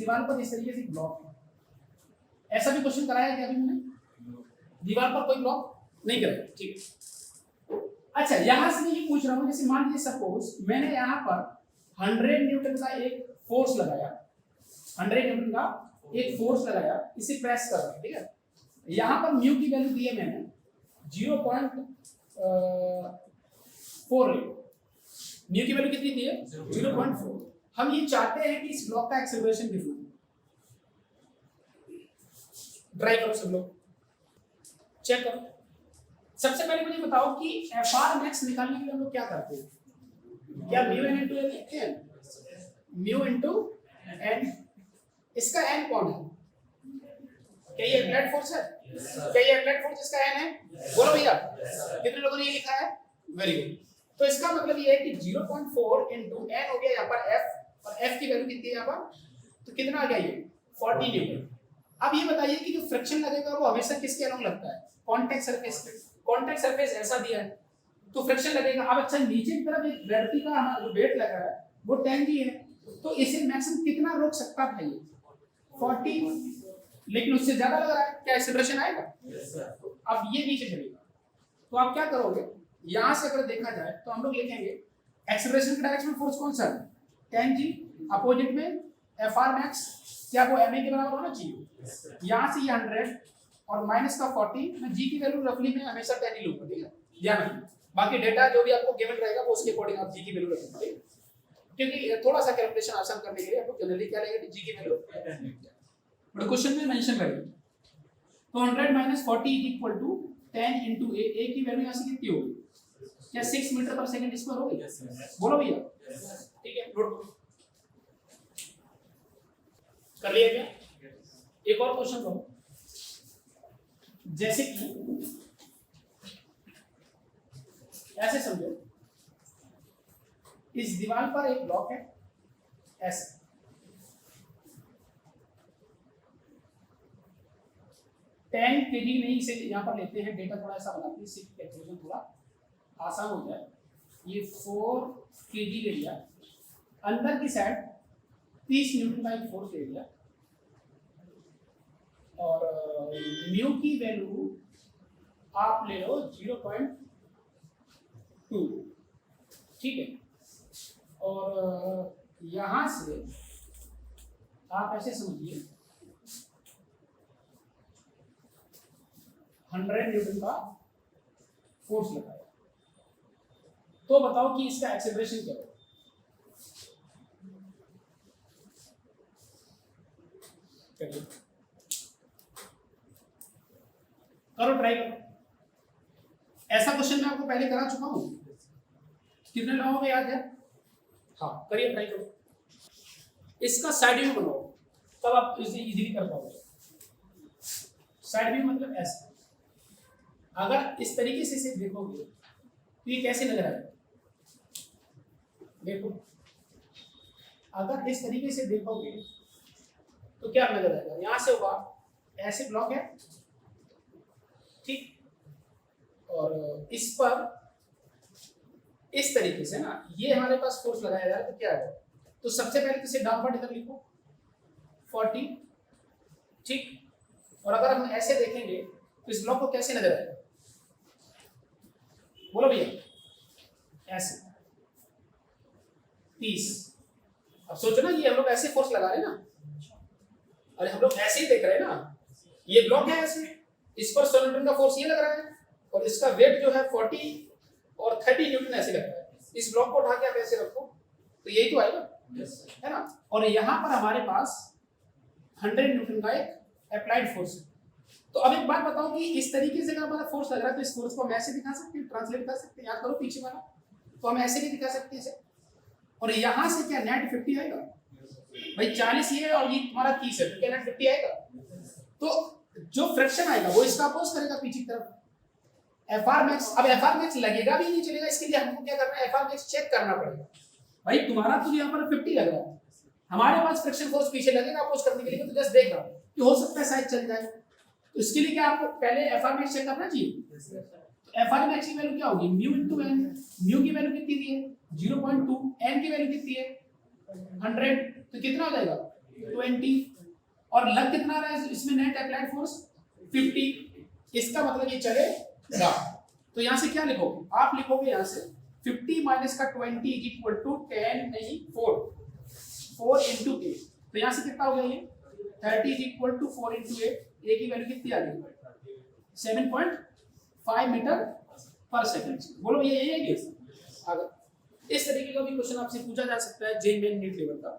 दीवार पर इस तरीके से ब्लॉक है, ऐसा भी क्वेश्चन कराया क्या अभी मैंने? दीवार पर कोई ब्लॉक नहीं कराया, ठीक है। अच्छा, यहां से मैं ये पूछ रहा हूं, जैसे मान लीजिए सपोज मैंने यहां पर 100 न्यूटन का एक फोर्स लगाया, 100 न्यूटन का एक फोर्स लगाया, इसे प्रेस कर रहा है, ठीक है। यहां पर म्यू की वैल्यू दी है मैंने 0.4, म्यू की वैल्यू कितनी दी है? 0.4। हम ये चाहते हैं कि इस ब्लॉक का एक्सेलरेशन कितना है। ट्राई करो सब लोग, चेक करो। सबसे पहले मुझे बताओ कि एफआर मैक्स निकालने के लिए हम लोग क्या करते हैं? क्या म्यू एन इनटू एन लिखते हैं? म्यू इनटू एन, इसका एन कौन है? क्या ये अप्लाइड फोर्स है? क्या ये अप्लाइड फोर्स इसका एन है? बोलो भैया, कितने लोगों ने ये लिखा है? Very good. तो इसका मतलब ये है कि 0.4 इनटू एन हो गया यहाँ पर एफ, और एफ की वैल्यू कितनी है यहाँ पर? तो कितना आ गया ये? 40 न्यूटन। अब ये बताइए कि जो फ्रिक्शन लगेगा वो हमेशा किसके अलोंग लगता है? कांटेक्ट सरफेस पे। कांटेक्ट सरफेस ऐसा दिया है तो फ्रिक्शन लगेगा। अब अच्छा, नीचे की तरफ एक लड़की का हमारा जो वेट लगा है वो 10 जी है, तो इसे मैक्सिमम कितना रोक सकता था ये? 40, लेकिन उससे ज्यादा लग रहा है, क्या एक्सेलरेशन आएगा? अब ये नीचे चलेगा, तो आप क्या करोगे? यहां से अगर देखा जाए तो हम लोग लिखेंगे एक्सेलरेशन के डायरेक्शन में फोर्स कौन सा है? 10 जी, अपोजिट में एफआर मैक्स, क्या वो एमए के बराबर होना चाहिए? यहां से ये 100 और माइनस का 40, मैं जी की वैल्यू रफली में हमेशा 10 ही लूंगा, ठीक है, ध्यान रखिए। बाकी डेटा जो भी आपको गिवन रहेगा वो उसके अकॉर्डिंग आप जी की वैल्यू रखेंगे, ठीक है? क्योंकि थोड़ा सा कैलकुलेशन आसान करने के लिए हम लोग जनरली क्या लेंगे? जी की वैल्यू, बट क्वेश्चन में मेंशन करेंगे। तो 100 minus 40 is equal to 10 into A, A की वैल्यू यहां से कितनी होगी? क्या 6 मीटर पर सेकंड स्क्वायर होगी? बोलो भैया, ठीक है, नोट कर लिया क्या? एक और क्वेश्चन करो, जैसे कि ऐसे समझो, इस दीवार पर एक ब्लॉक है ऐसे, 10 kg में इसे यहां पर लेते हैं, डेटा थोड़ा सा बनाते हैं इससे कैलकुलेशन थोड़ा आसान हो जाए। ये 4 kg ले लिया, अंदर की साइड 30 न्यूटन का एक फोर्स ले लिया, और म्यू की वैल्यू आप ले लो 0.2, ठीक है। और यहां से आप ऐसे समझिए 100 न्यूटन का फोर्स लगाया, तो बताओ कि इसका एक्सेलरेशन क्या होगा? करिए, करो, ट्राई करो। ऐसा क्वेश्चन मैं आपको पहले करा चुका हूं, कितने लोगों को याद है? हाँ, करिए, ट्राई करो। इसका साइड व्यू बनाओ, तब आप इसे इजीली कर पाओगे। साइड व्यू मतलब ऐसा, अगर इस तरीके से इसे देखोगे तो ये कैसे नजर आएगा? देखो, अगर इस तरीके से देखोगे तो क्या नजर आएगा? यहां से होगा ऐसे ब्लॉक है, ठीक, और इस पर इस तरीके से ना ये हमारे पास फोर्स लगाया जाए तो क्या है? तो सबसे पहले तो इसे डाउनवर्ड इधर लिखो 40, ठीक, और अगर हम ऐसे देखेंगे तो इस ब्लॉक को कैसे नजर आएगा? बोलो भैया, ऐसे 30। अब सोचो ना, ये हम लोग ऐसे फोर्स लगा रहे हैं ना, अरे हम लोग ऐसे ही देख रहे हैं ना, ये ब्लॉक है ऐसे, इस पर 100 न्यूटन का फोर्स ये लग रहा है, और इसका वेट जो है 40 और 30 न्यूटन ऐसे लग रहा है। इस ब्लॉक को उठा के आप ऐसे रखो तो यही तो आएगा, है ना। और यहाँ पर हमारे पास 100 न्यूटन का एक अप्लाइड फोर्स है। तो अब एक बात बताओ कि इस तरीके से अगर हमारा फोर्स लग रहा है तो इस फोर्स को हम ऐसे दिखा सकते हैं, ट्रांसलेट कर सकते हैं, याद करो पीछे वाला, तो हम ऐसे नहीं दिखा सकते इसे। और यहाँ से क्या नेट 50 आएगा? भाई 40 ये है और ये तुम्हारा 30 है, तो क्या नेट 50 आएगा? तो जो फ्रिक्शन आएगा वो इसका अपोज करेगा पीछे की तरफ। एफआर मैक्स, अब एफआर मैक्स लगेगा भी नहीं चलेगा, इसके लिए हमको क्या करना है? एफआर मैक्स चेक करना पड़ेगा। भाई तुम्हारा तो यहाँ पर 50 लग रहा है, हमारे पास फ्रिक्शन फोर्स पीछे लगेगा अपोज करने के लिए, तो जस्ट देख रहा हूं कि हो सकता है शायद चल जाए। तो इसके लिए क्या आपको पहले एफआर मैक्स चेक करना चाहिए। एफआर मैक्स की वैल्यू क्या होगी? Mu into N. म्यू की वैल्यू कितनी दी है? 0.2। एन की वैल्यू कितनी है? 100। तो कितना हो जाएगा? 20 और लग कितना रहा है इसमें नेट अप्लाइड फोर्स 50। इसका मतलब ये चलेगा। तो यहां से क्या लिखोगे आप? लिखोगे यहां से 50 माइनस का 20 इज इक्वल टू 10 नहीं 4 into 8। तो यहां से कितना हो गया ये 30 इज इक्वल टू 4 into 8। ए की वैल्यू कितनी आ गई 7.5 मीटर पर सेकंड। बोलो भैया यही है कि अगर इस तरीके का भी क्वेश्चन आपसे पूछा जा सकता है जेई मेन नीट लेवल का।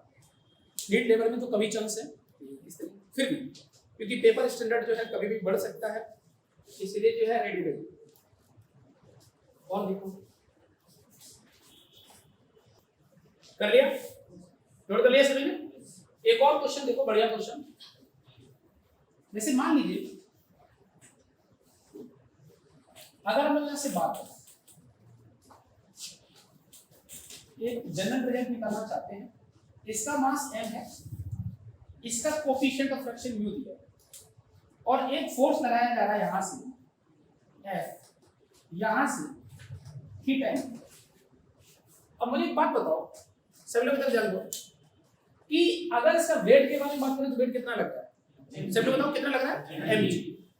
नीट लेवल में तो कभी चांस है इस तरीके, फिर भी क्योंकि पेपर स्टैंडर्ड जो है कभी भी बढ़ सकता है, इसलिए जो है रेडी रहिए। और देखो कर लिया, नोट कर लिया सभी ने? एक और क्वेश्चन देखो, बढ़िया क्वेश्चन। जैसे मान लीजिए अगर हम लोग यहां से बात करें, एक जनरल रिजल्ट निकालना चाहते हैं, इसका मास m है, इसका कोफिशिएंट ऑफ फ्रैक्शन म्यू दिया है और एक फोर्स लगाया जा रहा है यहां से F, यहां से हीट है। अब मुझे एक बात बताओ सब लोग इधर जान लो कि अगर इसका वेट के बारे में बात करें तो वेट कितना लगता है? सब लोग बताओ कितना लग रहा है?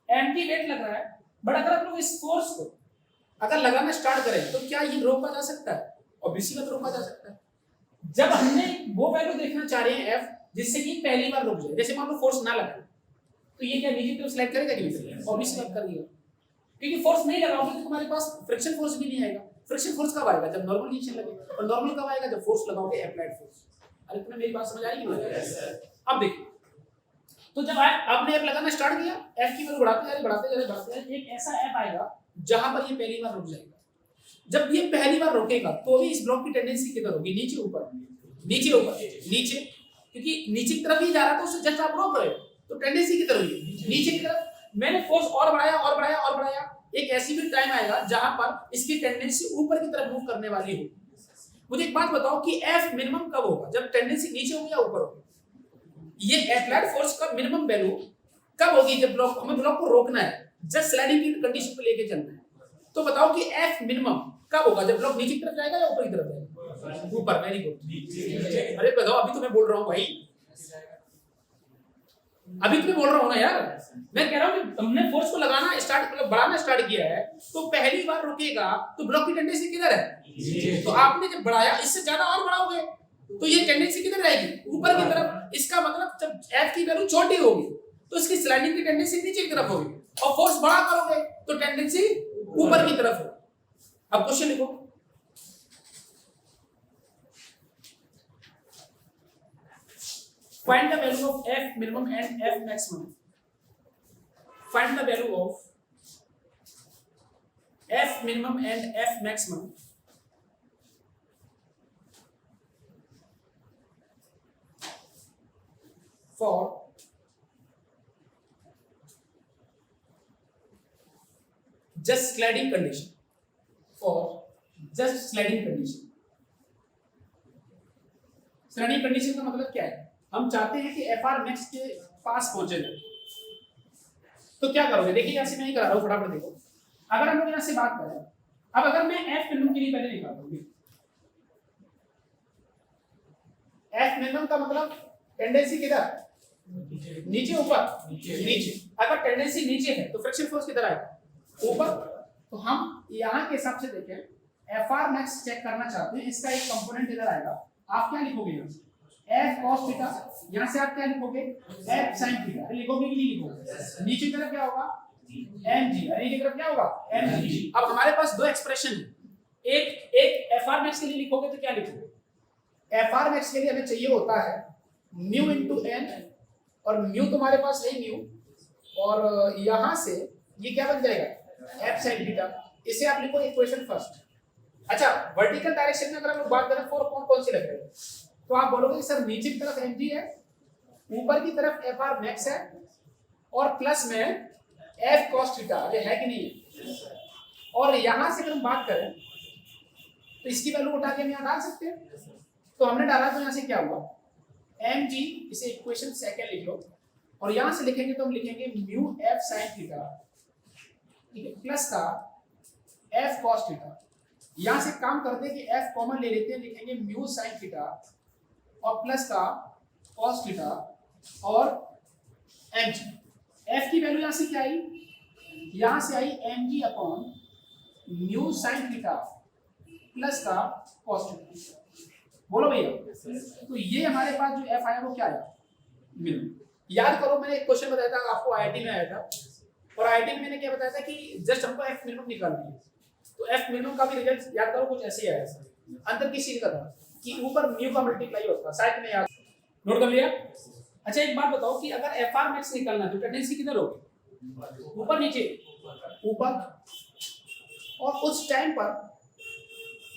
mg वेट लग रहा है। बट अगर आप लोग इस फोर्स को अगर लगाना स्टार्ट करें तो क्या ये रोका जा सकता है? ऑब्वियसली तो रोका जा सकता है। जब हमने वो वैल्यू देखना चाह रहे हैं f जिससे कि पहली बार रुक जाए, जैसे मान लो फोर्स ना लगे तो ये क्या नीचे की तरफ स्लाइड करेगा कि नहीं? ऑब्वियसली कर दिया, क्योंकि फोर्स नहीं लगाओगे तो तुम्हारे पास फ्रिक्शन फोर्स भी नहीं आएगा। फ्रिक्शन फोर्स कब आएगा? जब नॉर्मल नीचे लगे, और नॉर्मल कब आएगा? जब फोर्स लगाओगे अप्लाइड फोर्स। अरे तुम्हें मेरी बात समझ आ रही है? अब देखो, तो जब आपने एफ लगाना स्टार्ट किया, एफ की वैल्यू बढ़ाते जा रहे, एक ऐसा एफ आएगा जहां पर ये पहली बार रुक जाएगा। जब ये पहली बार रुकेगा तो भी इस ब्लॉक की टेंडेंसी किधर होगी? नीचे ऊपर, नीचे ऊपर, नीचे, क्योंकि नीचे की तरफ ही जा रहा था, उससे जस्ट आप रोक रहे हो तो टेंडेंसी किधर होगी? नीचे की तरफ। मैंने फोर्स और बढ़ाया, एक ऐसी भी टाइम आएगा जहां पर इसकी टेंडेंसी ऊपर की तरफ मूव करने वाली हो। मुझे एक बात बताओ कि एफ मिनिमम कब होगा? जब टेंडेंसी नीचे होगी या ऊपर होगी? ये अप्लाइड फोर्स का मिनिमम वैल्यू कब होगी? जब हमें ब्लॉक को रोकना है, जस्ट स्लाइडिंग की कंडीशन पे लेके चलना है। तो बताओ कि एफ मिनिमम कब होगा? जब ब्लॉक नीचे की तरफ जाएगा या ऊपर की तरफ जाएगा? ऊपर। Very good. अरे बताओ, अभी तो मैं बोल रहा हूं भाई, अभी तो मैं बोल रहा हूं ना यार। मैं कह रहा हूं कि हमने फोर्स को लगाना स्टार्ट, मतलब बढ़ाना स्टार्ट किया है तो पहली बार रुकेगा तो ब्लॉक की टेंडेंसी किधर है? तो आपने जब बढ़ाया, इससे ज्यादा और बढ़ाओगे तो ये टेंडेंसी किधर रहेगी? ऊपर की तरफ। इसका मतलब जब एफ की वैल्यू छोटी होगी तो इसकी स्लाइडिंग की टेंडेंसी नीचे की तरफ होगी, और फोर्स बड़ा करोगे तो टेंडेंसी ऊपर की तरफ होगी। अब क्वेश्चन लिखो, find the value of f minimum and f maximum. Find the value of f minimum and f maximum for just sliding condition. For just sliding condition. Sliding condition का मतलब क्या है? हम चाहते हैं कि FR मैक्स के पास पहुंचे जाए, तो क्या करोगे? देखिए यहां से मैं ही करा रहा हूं, फटाफट देखो। अगर हम लोग यहां से बात करें, अब अगर मैं F मिनिमम के लिए पहले निकालता हूं, F मिनिमम का मतलब टेंडेंसी किधर? नीचे ऊपर, नीचे। अगर टेंडेंसी नीचे है तो फ्रिक्शन फोर्स किधर आएगा? ऊपर। तो हम यहां के हिसाब से देखें, FR मैक्स चेक करना चाहते हैं, इसका एक कंपोनेंट इधर आएगा। आप क्या लिखोगे? यहां से F cos थीटा, यहां से आप क्या लिखोगे? F sin theta. लिखोगे कि नहीं लिखोगे? नीचे की तरफ क्या होगा? mg, और नीचे की तरफ क्या होगा? mg। अब हमारे पास दो एक्सप्रेशन है, एक FR मैक्स के लिए लिखोगे तो क्या लिखोगे? FR मैक्स के लिए हमें चाहिए होता है म्यू इनटू n, और म्यू तुम्हारे पास है म्यू, और यहां से ये क्या बन जाएगा? F sin theta. इसे आप लिखो इक्वेशन फर्स्ट। अच्छा, वर्टिकल डायरेक्शन में अगर हम लोग बात करें, फोर कौन सी लग रही है? तो आप बोलोगे सर नीचे की तरफ mg है, ऊपर की तरफ FR मैक्स है, और प्लस में F cos थीटा, ये है कि नहीं है? और यहां से अगर हम बात करें तो इसकी वैल्यू उठा के हम यहां डाल सकते हैं, तो हमने डाला तो यहां से क्या हुआ? mg, इसे इक्वेशन सेकंड लिख लो, और यहां से लिखेंगे तो हम लिखेंगे म्यू F sin थीटा, ठीक है, प्लस का F cos थीटा। यहां से काम करते हैं कि F कॉमन ले लेते हैं, लिखेंगे म्यू sin थीटा, और प्लस का कॉस थीटा और एम जी। एफ की वैल्यू यहां से क्या आई, यहां से आई M G upon mu sine theta plus का कॉस थीटा। बोलो भैया, तो ये हमारे पास जो एफ आया वो क्या आया, मिनिमम। याद करो मैंने एक क्वेश्चन बताया था आपको, आईआईटी में आया था, और आईआईटी में मैंने क्या बताया था कि जस्ट हमको एफ मिनिमम निकालनी है। तो एफ मिनिमम का भी रिजल्ट याद करो कुछ ऐसे ही आया था। अंदर किस चीज का था कि ऊपर म्यू का मल्टीप्लाई होता, शायद में याद नोट कर लिया। अच्छा एक बात बताओ कि अगर एफ आर मैक्स निकालना है तो टेंडेंसी किधर होगी, ऊपर नीचे, ऊपर। और उस टाइम पर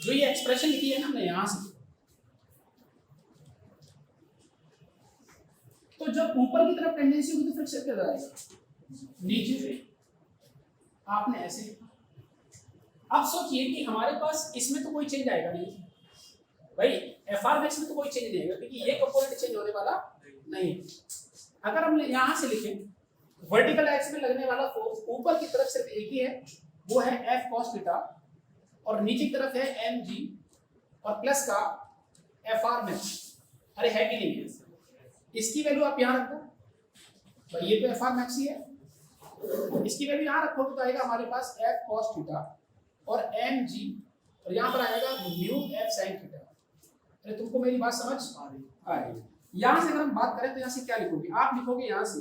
जो ये एक्सप्रेशन लिखी है ना हमने यहां से, तो जब ऊपर की तरफ टेंडेंसी होगी तो फ्रिक्शन किधर आएगा, नीचे से। आपने ऐसे लिखा। अब सोचिए कि हमारे पास इसमें तो कोई चेंज आएगा नहीं भाई, एफ आर मैक्स में तो कोई चेंज नहीं आएगा क्योंकि ये कंपोनेंट चेंज होने वाला नहीं। अगर हम यहां से लिखें वर्टिकल एक्स में लगने वाला फोर्स ऊपर की तरफ सिर्फ एक ही है, वो है एफ कॉस थीटा, और नीचे की तरफ है एम जी और प्लस का एफ आर मैक्स। अरे है कि नहीं है, इसकी वैल्यू आप यहां रखो भाई, ये तो एफ आर मैक्स ही है, इसकी वैल्यू यहां रखोगे तो आएगा हमारे पास एफ कॉस थीटा और एम जी, और यहां पर आएगा म्यू एफ साइन थीटा। अरे तुमको मेरी बात समझ आ रही है। यहां से अगर हम बात करें तो यहां से क्या लिखोगे, आप लिखोगे यहां से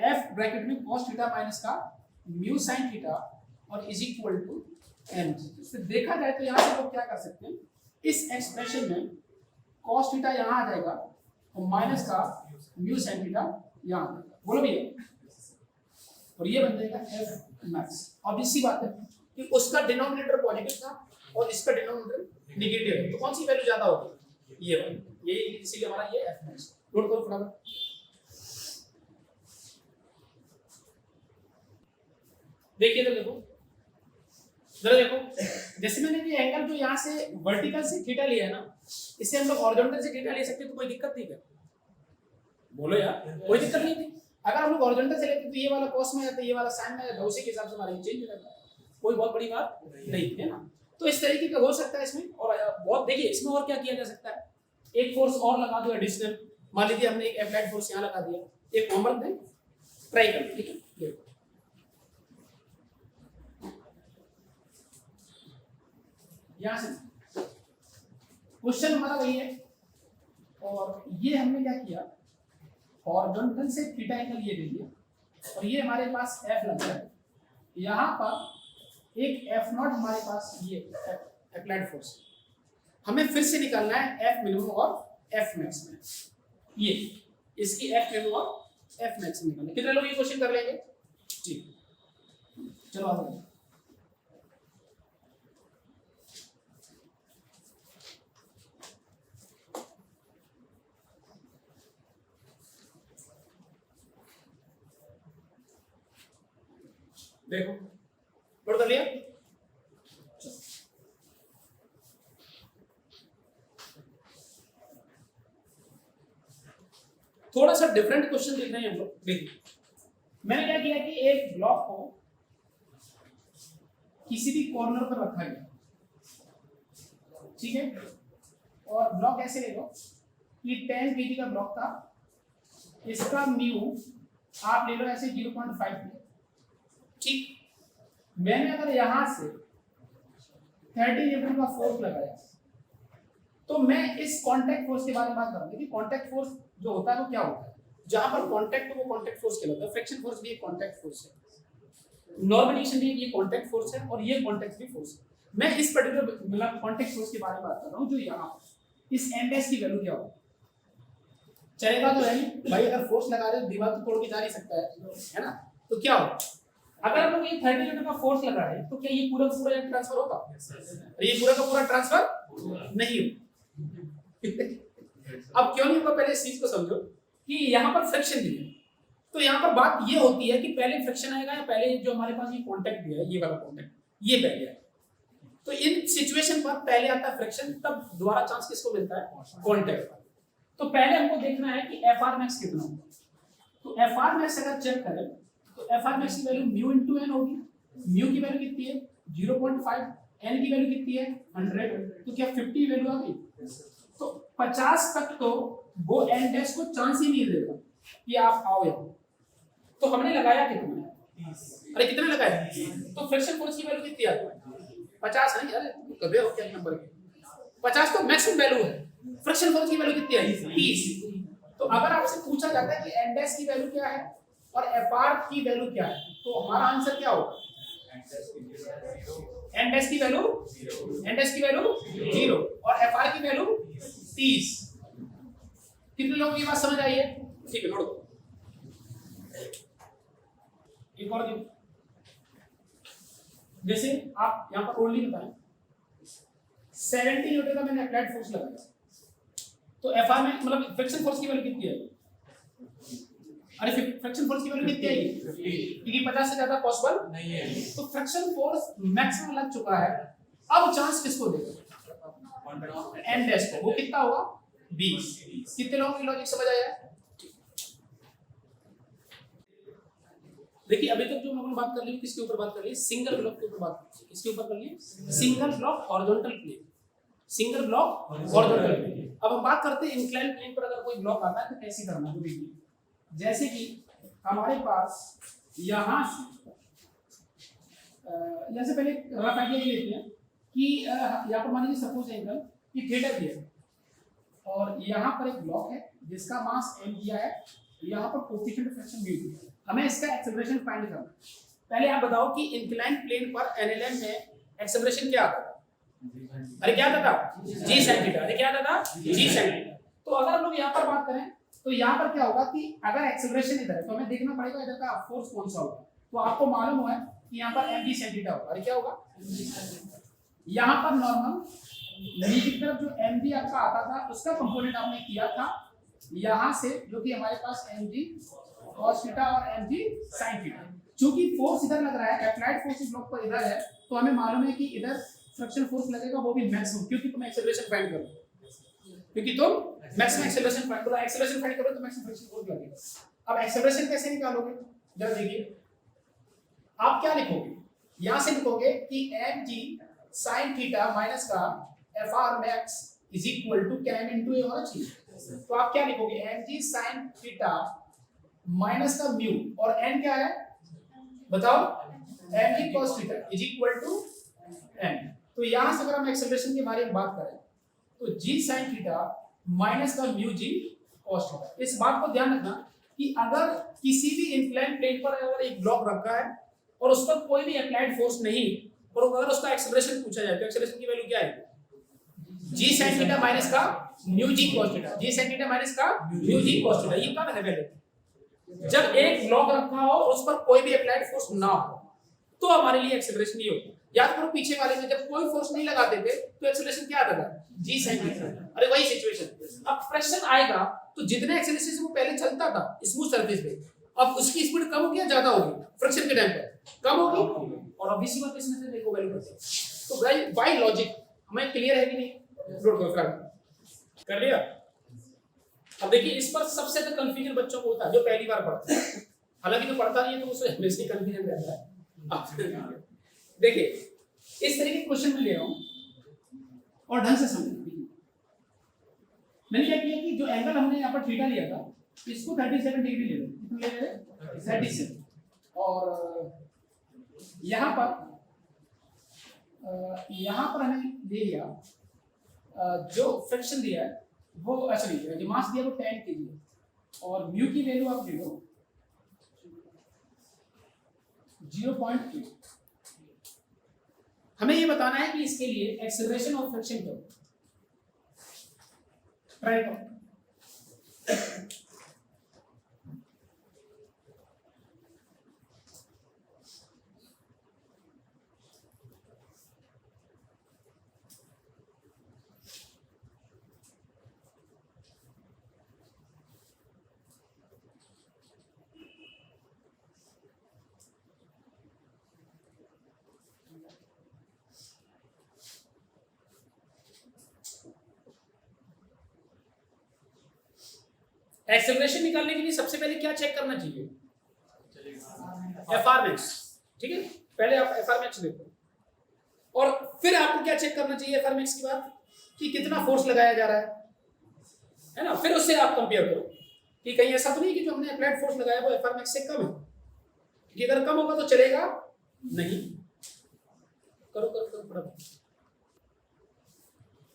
एफ ब्रैकेट में कॉस थीटा माइनस का म्यू साइन थीटा और is equal to M G. इससे देखा जाए तो यहां से लोग क्या कर सकते हैं, इस एक्सप्रेशन में कॉस थीटा यहां आ जाएगा और माइनस का म्यू साइन थीटा यहां आ जाएगा। बोलो भैया, और ये बन जाएगा एफ मैक्स। अब इसी बात है कि उसका डिनोमिनेटर पॉजिटिव था और इसका डिनोमिनेटर नेगेटिव है, तो कौन सी वैल्यू ज्यादा होगी, ये वाली, ये इसीलिए हमारा ये एफ मैक्स। नोट करो फटाफट। देखिए इधर देखो, जरा देखो, जैसे मैंने ये एंगल जो यहाँ से वर्टिकल से थीटा लिया है ना, इसे हम लोग हॉरिजॉन्टल से थीटा ले सकते तो कोई दिक्कत नहीं है, बोलो यार कोई दिक्कत नहीं थी। अगर हम लोग हॉरिजॉन्टल से लेते तो ये वाला कॉस में आता, ये वाला साइन में आता, उसी के हिसाब से हमारा चेंज हो जाता, कोई बहुत बड़ी बात नहीं है ना। तो इस तरीके का हो सकता है इसमें। और बहुत देखिए इसमें और क्या किया जा सकता है, एक फोर्स और लगा दो एडिशनल, मान लीजिए हमने एक अप्लाइड फोर्स यहाँ लगा दिया, एक होमवर्क दें ट्राई करें, ठीक है। यहाँ से क्वेश्चन हमारा वही है, और ये हमने क्या किया, हॉरिजॉन्टल से थीटा एंगल ये दे दिया, और ये हमारे पास एफ लग रहा है, यहाँ पर एक एफ नॉट हमारे पास ये अप्लाइड फोर्स, हमें फिर से निकालना है एफ मिनिमम और एफ मैक्स में, ये इसकी एफ मिनिमम और एफ मैक्स निकालना। कितने लोग ये क्वेश्चन कर लेंगे, ठीक, चलो आगे। देखो नोट कर लिया, थोड़ा सा डिफरेंट क्वेश्चन देख रहे हैं हम लोग। देखिए मैंने क्या किया कि एक ब्लॉक को किसी भी कॉर्नर पर रखा गया, ठीक है, और ब्लॉक ऐसे ले लो कि 10 kg का ब्लॉक था, इसका म्यू आप ले लो ऐसे 0.5, ठीक। मैंने अगर यहां से 30 न्यूटन का फोर्स लगाया तो मैं इस कांटेक्ट फोर्स के बारे में बात करूंगा कि कांटेक्ट फोर्स जो होता है वो क्या होता है, जहां पर कांटेक्ट, वो कांटेक्ट फोर्स कहलाता है। फ्रिक्शन फोर्स भी एक कांटेक्ट फोर्स है, नॉर्मल एक्शन भी ये कांटेक्ट फोर्स है, और ये कांटेक्ट भी फोर्स है। मैं इस पर्टिकुलर मतलब कांटेक्ट फोर्स के बारे में बात कर रहा हूं, जो यहां इस एमएस की वैल्यू क्या होगी, चलेगा तो है नहीं भाई, अगर फोर्स लगा रहे हो दीवार तो तोड़ के जा नहीं सकता है ना, तो क्या होगा, अगर हम लोग ये 30 न्यूटन का फोर्स लगा रहे हैं तो क्या ये पूरा का पूरा ट्रांसफर होगा, ये पूरा का पूरा ट्रांसफर नहीं होगा। अब क्यों नहीं होगा, पहले इस चीज को समझो कि यहाँ पर फ्रिक्शन दी है, तो यहाँ पर बात ये होती है कि पहले फ्रिक्शन आएगा या पहले जो हमारे पास ये कांटेक्ट दिया है, ये वाला कांटेक्ट, ये पहले है। तो इन सिचुएशन पर पहले आता है फ्रिक्शन, तब दोबारा चांस किसको मिलता है, कांटेक्ट पर। तो पहले हमको देखना है कि एफ आर मैक्स कितना होगा। तो एफ आर मैक्स अगर चेक करें तो एफ आर मैक्स की वैल्यू म्यू इंटू एन होगी। म्यू की वैल्यू कितनी है 0.5, एन की वैल्यू कितनी है 100, तो क्या 50 वैल्यू आ गई। तो 50 तक तो वो एन डैश को चांस ही नहीं देगा कि आप आओ यहाँ। तो हमने लगाया कितना, अरे कितना लगाया, तो फ्रिक्शन फोर्स की वैल्यू कितनी आती है 50 है यार, कभी हो क्या नंबर के 50 तो मैक्सिमम वैल्यू है, फ्रिक्शन फोर्स की वैल्यू कितनी आई 30। तो अगर आपसे पूछा जाता है कि एन डैश की वैल्यू क्या है और एफ आर की वैल्यू क्या है, तो हमारा आंसर क्या होगा, एन डैश की वैल्यू 0 और एफ आर की वैल्यू 30। कितने लोगों की बात समझ आई है, ठीक है नोट। एक और दिन जैसे आप यहां पर ओनली बताएं 70 न्यूटन का मैंने अप्लाइड फोर्स लगाया, तो एफ आर में मतलब फ्रिक्शन फोर्स की वैल्यू कितनी है, अरे फ्रिक्शन फोर्स की वैल्यू कितनी आएगी, क्योंकि 50 से ज्यादा पॉसिबल नहीं है, तो फ्रिक्शन फोर्स मैक्सिमम लग चुका है। अब चांस किसको देगा, एन डैश को, वो कितना होगा 20। कितने लोगों की लॉजिक समझ आया। देखिए अभी तक जो हम लोगों ने बात कर ली किसके ऊपर बात कर ली, सिंगल ब्लॉक के ऊपर बात कर ली। किसके ऊपर कर ली, single block horizontal plane, single block horizontal plane. अब हम बात करते हैं इंक्लाइन प्लेन पर अगर कोई ब्लॉक आता है तो कैसे करना है। देखिए जैसे कि हमारे पास यहाँ से पहले रफ आइडिया ये लेते हैं कि यहाँ पर मान लीजिए सपोज एंगल कि थीटा दिया है और यहाँ पर एक ब्लॉक है जिसका मास m दिया है, यहाँ पर कोएफिशिएंट ऑफ फ्रिक्शन म्यू दिया है, हमें इसका एक्सेलरेशन फाइंड करना है। पहले आप बताओ कि इंक्लाइन प्लेन पर एनएलएम में एक्सेलरेशन क्या आता था, अरे क्या आता था g sin थीटा, अरे क्या आता था g sin थीटा। तो अगर हम लोग यहाँ पर बात करें तो यहाँ पर क्या होगा कि अगर एक्सेलरेशन इधर है तो हमें देखना पड़ेगा इधर का फोर्स कौन सा होगा। तो आपको मालूम हुआ है कि यहाँ पर mg sin थीटा होगा, अरे क्या होगा, यहाँ पर नॉर्मल नीचे की तरफ जो mg आपका आता था उसका कंपोनेंट आपने किया था यहाँ से, जो कि हमारे पास mg cos थीटा और mg sin थीटा। चूंकि फोर्स इधर लग रहा है, अप्लाइड फोर्स इस ब्लॉक पर इधर है, तो हमें मालूम है कि इधर फ्रिक्शन फोर्स लगेगा वो भी मैक्सिमम, क्योंकि तुम एक्सेलरेशन फाइंड करो, क्योंकि तुम मैक्सिमम एक्सेलरेशन फाइंड करो, एक्सेलरेशन फाइंड करो तो मैक्सिमम फ्रिक्शन फोर्स लगेगा। अब एक्सेलरेशन कैसे निकालोगे, जरा देखिए आप क्या लिखोगे, यहां से लिखोगे कि mg sin थीटा माइनस का fr max is equal to कैन इनटू ए होना चाहिए। तो आप क्या लिखोगे, mg sin थीटा माइनस का म्यू और n क्या है बताओ, mg cos theta is equal to n। तो यहां से अगर हम एक्सेलरेशन के बारे में बात करें तो g sin थीटा माइनस का म्यू g cos थीटा। इस बात को ध्यान रखना कि अगर किसी भी इंक्लाइन प्लेन पर अगर एक ब्लॉक रखा है और उस पर कोई भी अप्लाइड फोर्स नहीं, और अगर उसका एक्सेलरेशन पूछा जाए तो एक्सेलरेशन की वैल्यू क्या है, g sin थीटा माइनस का mu g cos theta, g sin theta minus का म्यू g cos थीटा। ये कब है वैल्यू, जब एक ब्लॉक रखा हो और उस पर कोई भी अप्लाइड फोर्स ना हो तो हमारे लिए एक्सेलरेशन ये होता है। याद करो पीछे वाले में जब कोई फोर्स नहीं लगाते थे तो एक्सेलरेशन क्या आता था, g sin थीटा। अरे वही सिचुएशन, अब प्रेशर आएगा तो जितने एक्सेलरेशन वो पहले चलता था स्मूथ सरफेस पे, अब उसकी स्पीड कम होगी या ज्यादा होगी, फ्रिक्शन के टाइम पर कम होगी, और ऑब्वियसली बात इसमें से देखो वैल्यू बढ़ती है। तो गाइस बाय लॉजिक हमें क्लियर है कि नहीं, नोट करो कर लिया। अब देखिए इस पर सबसे ज्यादा कंफ्यूजन बच्चों को होता है जो पहली बार पढ़ते हैं, हालांकि जो पढ़ता नहीं है तो उसे हमेशा कंफ्यूजन रहता है। देखिए इस तरह के क्वेश्चन में ले रहा हूं और ढंग से समझना। मैंने क्या किया कि जो एंगल हमने यहाँ पर थीटा लिया था इसको 37 डिग्री ले लो, कितना ले रहे 37, और यहाँ पर हमें ले लिया जो फ्रिक्शन दिया है वो सॉरी जो मास दिया वो 10 kg है, और म्यू की वैल्यू आप ले लो 0.8। हमें ये बताना है कि इसके लिए एक्सेलरेशन और फ्रिक्शन क्या होगा, ट्राई करो। एक्सेलरेशन निकालने के लिए सबसे पहले क्या चेक करना चाहिए, एफ आर मैक्स, ठीक है, पहले आप एफ आर मैक्स देखो, और फिर आपको क्या चेक करना चाहिए एफ आर मैक्स के बाद कि कितना फोर्स लगाया जा रहा है। है ना। फिर उससे आप कंपेयर करो कि कहीं ऐसा तो नहीं कि जो हमने अप्लाइड फोर्स लगाया वो एफ आर मैक्स से कम है, क्योंकि अगर कम होगा तो चलेगा नहीं। करो करो करो फटाफट।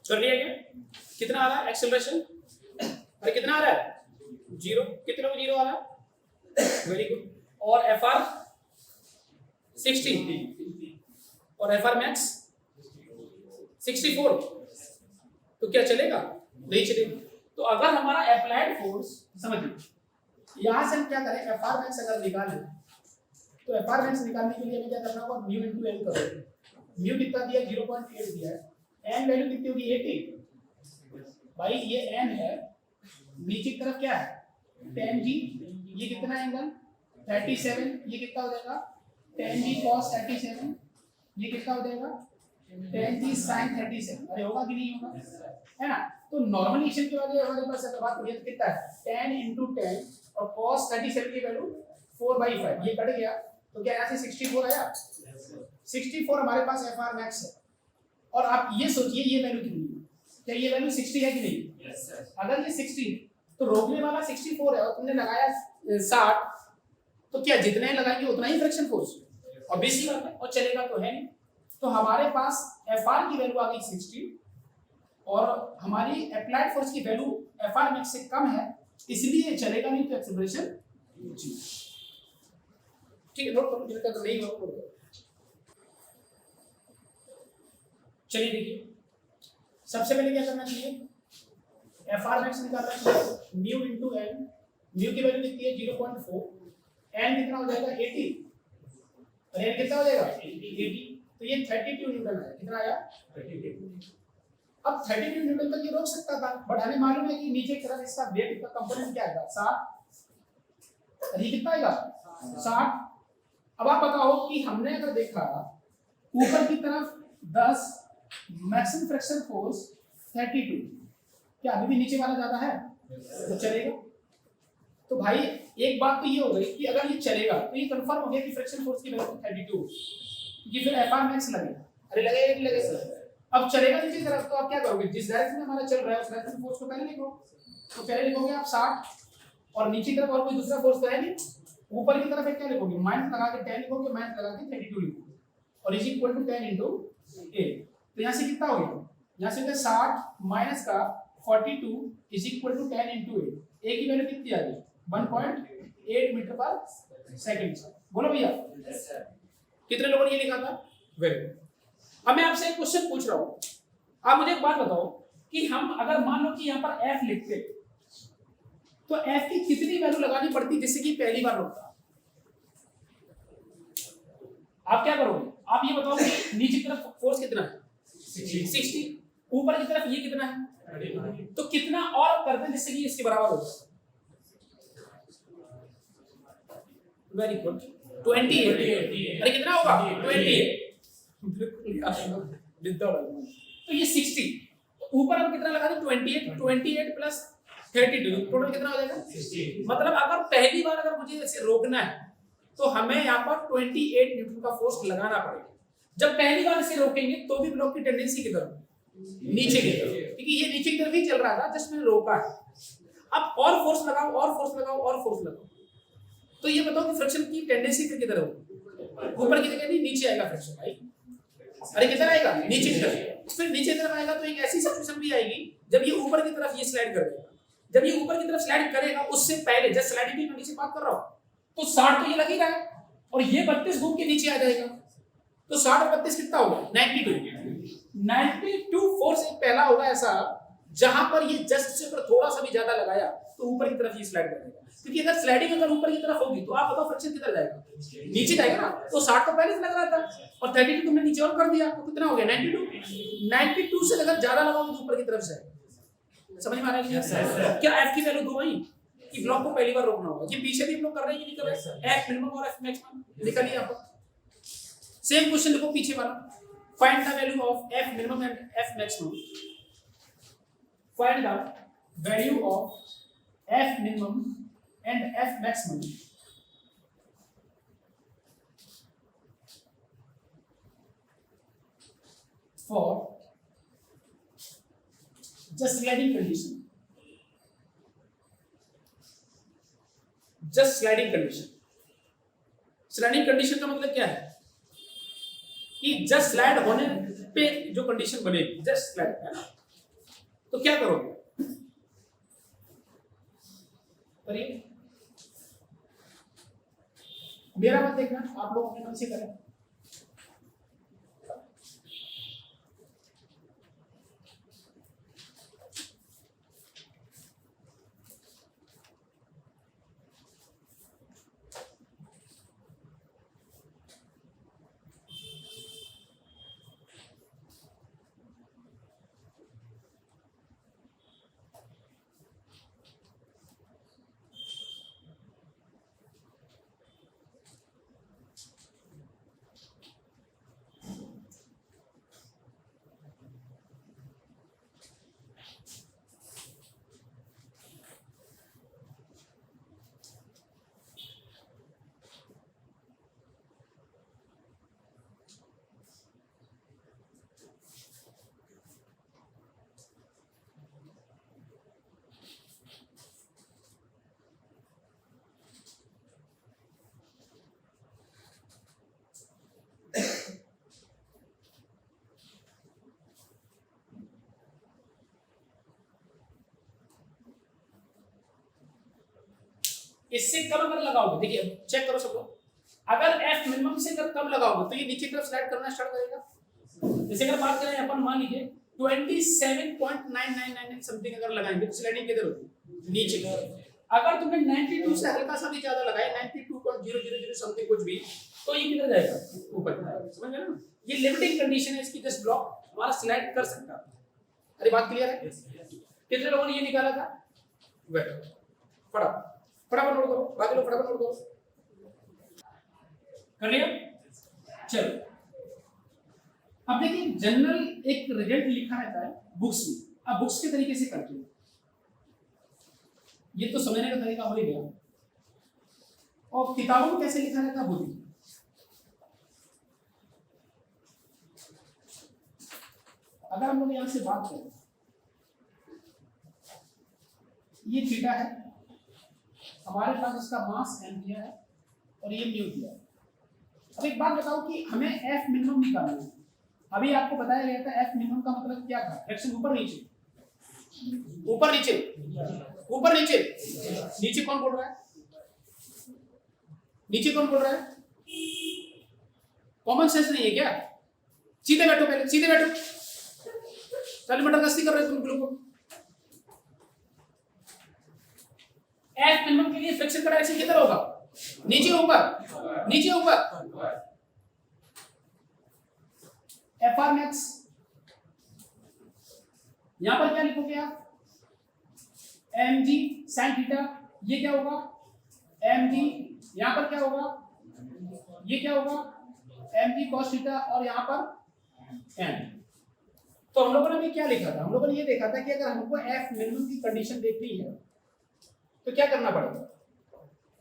कर लिया क्या? कितना आ रहा है एक्सेलरेशन? अरे कितना आ रहा है? 0। कितने को 0 आ रहा है? Very good. और एफ आर 60 और एफ आर मैक्स 64, तो क्या चलेगा? नहीं चलेगा। तो अगर हमारा अप्लाइड फोर्स, समझिए यहां से हम क्या करें, एफ आर मैक्स अगर निकालें तो एफ आर मैक्स निकालने के लिए हमें क्या करना होगा, म्यू इनटू एन करो। म्यू कितना दिया? 0.8 दिया है। एन वैल्यू कितनी होगी? 80। भाई ये एन है, नीचे की तरफ क्या है? tan g। ये कितना एंगल? 37। ये कितना हो जाएगा? tan g cos 37। ये कितना हो जाएगा? tan g sin 37। अरे होगा कि नहीं होगा? है ना। तो नॉर्मल इक्वेशन के वाले हमारे पास अगर बात करें तो कितना है? tan into tan और cos 37 की वैल्यू 4/5। ये कट गया तो क्या यहाँ से 64 आया? 64 हमारे पास एफ आर मैक्स है। और आप ये सोचिए ये वैल्यू कितनी है? क्या ये वैल्यू 60 है कि नहीं? अगर ये 60 तो रोकने वाला 64 है और तुमने लगाया 60, तो क्या जितने लगाएंगे उतना ही फ्रिक्शन फोर्स ऑब्वियसली बात है, और चलेगा तो है नहीं। तो हमारे पास एफ आर की वैल्यू आ गई 60 और हमारी अप्लाइड फोर्स की वैल्यू एफ आर मैक्स से कम है, इसलिए चलेगा नहीं। तो एक्सेलरेशन ठीक है, नोट करो जिनका तो नहीं होगा। चलिए देखिए, सबसे पहले क्या करना चाहिए, एफ आर मैक्स निकालना चाहिए। म्यू इनटू एन, म्यू की वैल्यू कितनी है? 0.4। एन कितना हो जाएगा? 80। और एन कितना हो जाएगा? 80। तो ये 32 न्यूटन है। कितना आया? 32। अब 32 न्यूटन तक ये रोक सकता था, बट हमें मालूम है कि नीचे की तरफ इसका वेट का कंपोनेंट क्या आएगा? 60। और ये कितना आएगा? 60। अब आप बताओ कि हमने अगर देखा ऊपर की तरफ 10, मैक्सिमम फ्रिक्शन फोर्स 32, क्या अभी भी नीचे वाला ज्यादा है? तो चलेगा। तो भाई एक बात तो ये हो गई कि अगर ये चलेगा तो ये कंफर्म हो गया कि फ्रिक्शन फोर्स की वैल्यू 32, ये फिर एफ आर मैक्स लगेगा। अरे लगेगा कि लगेगा? अब चलेगा नीचे की तरफ तो आप क्या करोगे? जिस डायरेक्शन में हमारा चल रहा है उस डायरेक्शन फोर्स को पहले लिखो। तो पहले लिखोगे आप 60 और नीचे की तरफ और कोई दूसरा फोर्स तो है नहीं। ऊपर की तरफ एक क्या लिखोगे? माइनस लगा के 10 लिखोगे, माइनस लगा के 32 लिखोगे और is equal to 10 into a। तो यहाँ से कितना हो गया? यहाँ से 60 माइनस का 42 is equal to 10 into a। a की वैल्यू कितनी आ गई? 1.8 मीटर पर सेकंड। बोलो भैया कितने लोगों ने ये लिखा था? Very good. अब मैं आपसे एक क्वेश्चन पूछ रहा हूँ, आप मुझे एक बात बताओ कि हम अगर मान लो कि यहाँ पर f लिखते तो f की कितनी वैल्यू लगानी पड़ती जिससे कि पहली बार रुकता? आप क्या करोगे? आप ये बताओ कि नीचे की तरफ फोर्स कितना है? 60। ऊपर की तरफ ये कितना है? तो कितना और कर दें जिससे कि इसके बराबर हो? Very good, 28। अरे कितना होगा? 28। तो ये 60, तो ऊपर हम कितना लगा दें? 28 प्लस 32, टोटल कितना हो जाएगा? 60। मतलब अगर पहली बार अगर मुझे ऐसे रोकना है तो हमें यहाँ पर 28 न्यूटन का फोर्स लगाना पड़ेगा। जब पहली बार इसे रोकेंगे तो भी ब्लॉक की टेंडेंसी की तरफ नीचे की तरफ, क्योंकि ये नीचे की तरफ ही चल रहा था जस्ट मैंने रोका है। अब और फोर्स लगाओ और फोर्स लगाओ और फोर्स लगाओ, तो ये बताओ कि फ्रिक्शन की टेंडेंसी फिर किधर होगी? ऊपर की जगह नहीं, नीचे आएगा फ्रिक्शन भाई। अरे किधर आएगा? नीचे की तरफ। फिर नीचे की तरफ आएगा तो एक ऐसी सिचुएशन भी आएगी जब ये ऊपर की तरफ ये स्लाइड कर देगा। जब ये ऊपर की तरफ स्लाइड करेगा उससे पहले जस्ट स्लाइडिंग की कंडीशन बात कर रहा हूं, तो 60 तो ये लग ही रहा है और ये 32 घूम के नीचे आ जाएगा। तो 60 और 32 कितना होगा? 92 फोर्स एक पहला होगा ऐसा जहां पर ये जस्ट से ऊपर थोड़ा सा भी ज्यादा लगाया तो ऊपर की तरफ ये स्लाइड कर देगा। क्योंकि अगर स्लाइडिंग अगर ऊपर की तरफ होगी तो आप बताओ फ्रिक्शन किधर जाएगा? नीचे जाएगा ना। तो 60 तो पहले से लग रहा था और 32 तुमने नीचे और कर दिया तो कितना हो गया? 92 से अगर ज्यादा लगाओगे तो ऊपर की तरफ से। समझ में आ रहा है क्या? एफ की वैल्यू 2 आई कि ब्लॉक को पहली बार रोकना होगा। ये पीछे भी हम लोग कर रहे हैं कि नहीं कर रहे? एफ मिनिमम और एफ मैक्सिमम निकालिए आप। सेम क्वेश्चन लिखो पीछे वाला, find the value of F minimum and F maximum. Find the value of F minimum and F maximum for just sliding condition just sliding condition. Sliding condition का मतलब क्या है कि जस्ट स्लाइड होने पे जो कंडीशन बनेगी, जस्ट स्लाइड, है ना। तो क्या करोगे, करिए, मेरा मत देखना, आप लोग अपने मन से करें। इससे कम अगर लगाओगे, देखिए चेक करो सब लोग, अगर एफ मिनिमम से अगर कम लगाओगे तो ये नीचे की तरफ स्लाइड करना स्टार्ट करेगा। जैसे अगर बात करें अपन, मान लीजिए 27.9999 समथिंग अगर लगाएंगे तो स्लाइडिंग किधर होगी, नीचे। अगर तुमने 92 से हल्का सा भी ज्यादा लगाया, 92.000 समथिंग कुछ भी, तो ये किधर जाएगा, ऊपर। समझ गए ना, ये लिमिटिंग कंडीशन है इसकी, जस्ट ब्लॉक हमारा स्लाइड कर सकता है। अरे बात क्लियर है? कितने लोगों ने ये निकाला था, फटाफट नोट करो, बाकी लोग फटाफट नोट करो, कर लिया। चलो अब देखिए, जनरल एक रिजल्ट लिखा रहता है बुक्स में, अब बुक्स के तरीके से करते हैं, ये तो समझने का तरीका हो ही गया, और किताबों में कैसे लिखा रहता है वो देखिए। अगर हम लोग यहां से बात करें, ये थीटा है, हमारे पास इसका मास m दिया है और ये म्यू दिया है। अब एक बात बताओ कि हमें f मिनिमम निकालना है। अभी आपको बताया गया था f मिनिमम का मतलब क्या था, फ्रैक्शन ऊपर नीचे, ऊपर नीचे, ऊपर नीचे, नीचे कौन बोल रहा है, नीचे कौन बोल रहा है, कॉमन सेंस नहीं है क्या? सीधे बैठो, पहले सीधे बैठो, चल मटर गस्ती कर रहे तुम लोग को। एफ मिनिमम के लिए फ्रिक्शन का डायरेक्शन किधर होगा, नीचे ऊपर, नीचे ऊपर। एफ आर मैक्स, यहां पर क्या लिखोगे आप, एम जी साइन थीटा, ये क्या होगा, एम जी, यहां पर क्या होगा, ये क्या होगा, एम जी कॉस थीटा, और यहां पर एम। तो हम लोगों ने भी क्या लिखा था, हम लोगों ने ये देखा था कि अगर हमको एफ मिनिमम की कंडीशन देखनी है तो क्या करना पड़ेगा,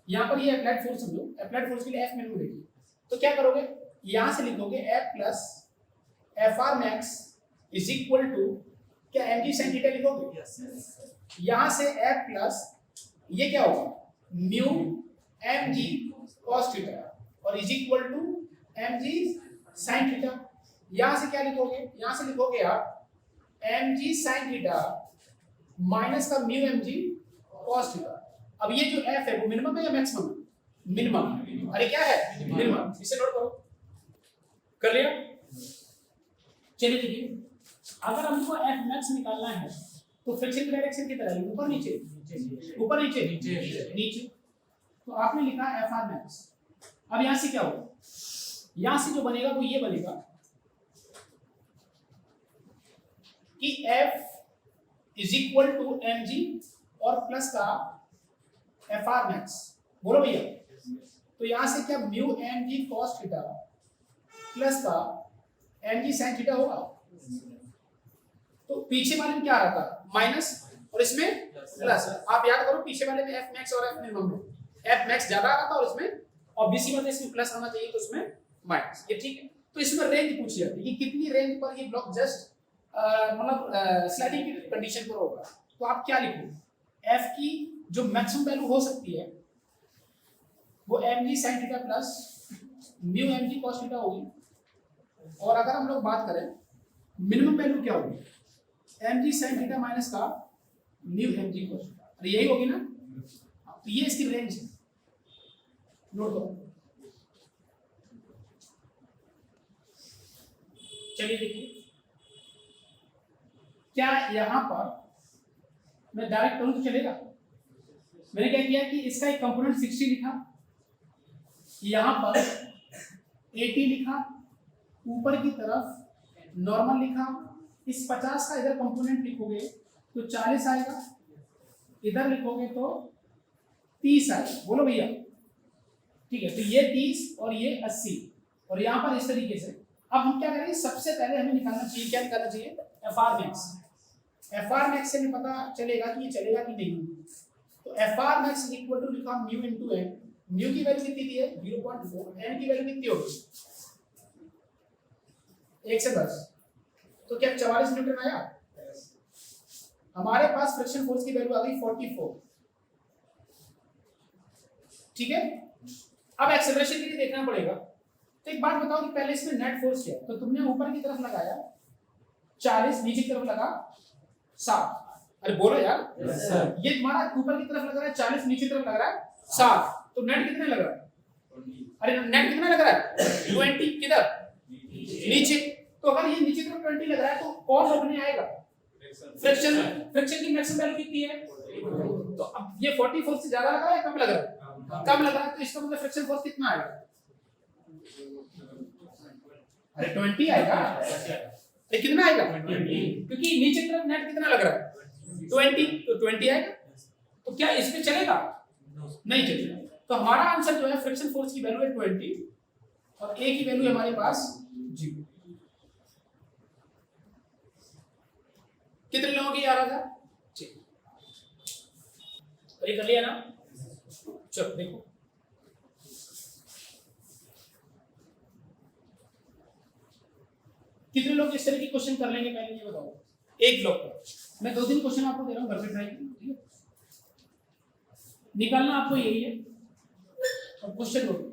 यहां पर ये अप्लाइड फोर्स समझो, अप्लाइड फोर्स के लिए एफ मिनिमम देखिए, तो क्या करोगे, यहां से लिखोगे F plus F R max is equal to, क्या एम जी साइन थीटा लिखोगे, यहां से एफ प्लस ये क्या होगा, mu M G cos theta, और is equal to M G sine theta. यहां से क्या लिखोगे, यहां से लिखोगे आप M G sine theta minus का mu M G cos theta. अब ये जो एफ है वो मिनिमम है या मैक्सिमम है, मिनिमम। अरे क्या है, मिनिमम, इसे नोट करो, कर लिया। चलिए देखिए, अगर हमको एफ मैक्स निकालना है तो फ्रिक्शन की डायरेक्शन किधर है, ऊपर नीचे, ऊपर नीचे, नीचे। तो आपने लिखा एफ आर मैक्स। अब यहां से क्या होगा, यहां से जो बनेगा वो ये बनेगा कि F is equal to M G और प्लस का एफ आर मैक्स, बोलो भैया। तो यहां से क्या, mu M G cos theta plus का एम जी साइन थीटा होगा। तो पीछे वाले में क्या आ रहा था, माइनस, और इसमें प्लस। आप याद करो, पीछे वाले में एफ मैक्स और एफ मिनिमम में एफ मैक्स ज्यादा आ रहा था और इसमें ऑब्वियसली मतलब इसमें प्लस आना चाहिए, तो इसमें माइनस, ये ठीक है। तो इसमें रेंज पूछी जाती है कि कितनी रेंज पर ये ब्लॉक जस्ट मतलब स्लाइडिंग की कंडीशन पर होगा। तो आप क्या लिखो, एफ की जो मैक्सिमम वैल्यू हो सकती है वो mg sin theta plus mu mg cos theta होगी। और अगर हम लोग बात करें मिनिमम वैल्यू क्या होगी, mg sin थीटा माइनस का म्यू mg cos थीटा, अरे यही होगी ना। तो ये इसकी रेंज है, नोट करो। चलिए देखिए, क्या यहां पर मैं डायरेक्ट करूं तो चलेगा? मैंने क्या किया कि इसका एक कंपोनेंट 60 लिखा, यहां पर 80 लिखा, ऊपर की तरफ नॉर्मल लिखा। इस 50 का इधर कंपोनेंट लिखोगे तो 40 आएगा, इधर लिखोगे तो 30 आएगा। बोलो भैया, ठीक है। तो ये 30 और ये 80 और यहाँ पर इस तरीके से। अब हम क्या करेंगे, सबसे पहले हमें निकालना चाहिए, क्या निकालना चाहिए, FR मैक्स। FR मैक्स से हमें पता चलेगा कि ये चलेगा कि नहीं। तो FR मैक्स इक्वल टू लिखा म्यू इनटू एन। म्यू की वैल्यू कितनी दी है 0.4, एन की वैल्यू कितनी होगी 1 से 10, तो क्या 44 न्यूटन आया। हमारे पास फ्रिक्शन फोर्स की वैल्यू आ गई 44, ठीक है। अब एक्सेलरेशन के लिए देखना पड़ेगा। तो एक बात बताओ कि पहले इसमें नेट फोर्स क्या है। तो तुमने ऊपर की तरफ लगाया 40, नीचे की तरफ लगा 7। अरे बोलो यार, ये तुम्हारा ऊपर की तरफ लग रहा है 40, नीचे की तरफ लग रहा है 7, तो नेट कितने लग रहा है, अरे नेट कितना लग रहा है 20, किधर नीचे। तो अगर ये नीचे की तरफ 20 लग रहा है तो कौन रोकने आएगा, फ्रिक्शन। फ्रिक्शन की मैक्सिमम वैल्यू कितनी है, तो अब ये 44 से ज्यादा लग रहा है कम लग रहा है, कम लग रहा है। तो इसका मतलब फ्रिक्शन फोर्स कितना आएगा, अरे 20 आएगा। ये कितना आएगा 20, क्योंकि नीचे की तरफ नेट कितना लग रहा है 20, तो 20 आएगा। तो क्या इस पे चलेगा, नहीं चलेगा। तो हमारा आंसर जो है फ्रिक्शन फोर्स की वैल्यू है 20 और ए की वैल्यू हमारे पास 0। कितने लोगों की आ रहा था, ठीक, ये कर लिया ना। चलो देखो, कितने लोग इस तरह के क्वेश्चन कर लेंगे पहले ये बताओ। एक ब्लॉक पर मैं 2-3 क्वेश्चन आपको दे रहा हूं, घर पे ट्राई करिए, ठीक है। निकालना आपको यही है और क्वेश्चन लो।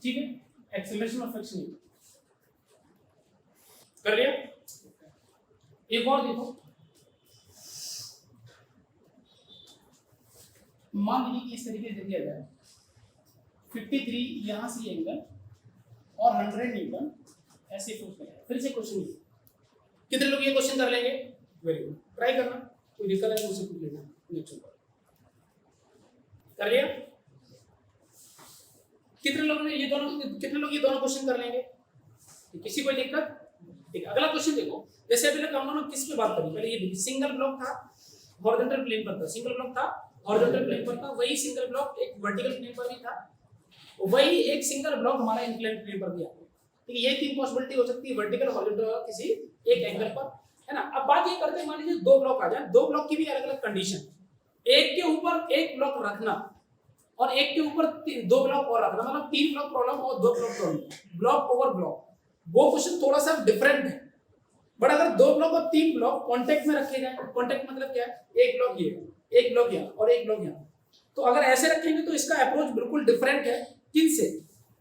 ठीक है, एक्सेलरेशन और फ्रिक्शन कर लिया। एक और देखो, मान लीजिए कि इस तरीके से दिया जाए 53 यहां से एंगल और 100 न्यूटन ऐसे फोर्स लगाए। फिर से क्वेश्चन, कितने लोग ये क्वेश्चन कर लेंगे, वेरी गुड, ट्राई करना, कोई दिक्कत है तो उसे पूछ लेना नेक्स्ट पर। कर लिया, कितने लोग ये दोनों क्वेश्चन कर लेंगे, किसी कोई दिक्कत, ठीक है। अगला क्वेश्चन देखो, जैसे अभी तक हम लोगों ने किस पे बात करी, पहले ये देखिए, सिंगल ब्लॉक था हॉरिजॉन्टल प्लेन पर था, सिंगल ब्लॉक था हॉरिजॉन्टल प्लेन पर था, वही सिंगल ब्लॉक एक वर्टिकल प्लेन पर भी था, वही एक सिंगल ब्लॉक हमारा इंक्लाइंड प्लेन पर भी आता है। ठीक है, ये तीन पॉसिबिलिटी हो सकती है, वर्टिकल, हॉरिजॉन्टल और किसी एक एंगल पर, है ना। अब बात ये करते हैं, मान लीजिए दो ब्लॉक आ जाए, दो ब्लॉक की भी अलग अलग कंडीशन, एक के ऊपर एक ब्लॉक रखना और एक के ऊपर दो ब्लॉक और रखना, मतलब 3 ब्लॉक प्रॉब्लम और 2 block problem, block over block. वो क्वेश्चन थोड़ा सा डिफरेंट है, बट अगर 2 ब्लॉक और 3 ब्लॉक कांटेक्ट में रखे जाए, कांटेक्ट मतलब क्या है, एक ब्लॉक ये, एक ब्लॉक यहाँ और एक ब्लॉक यहाँ, तो अगर ऐसे रखेंगे तो इसका अप्रोच बिल्कुल डिफरेंट है। किन से,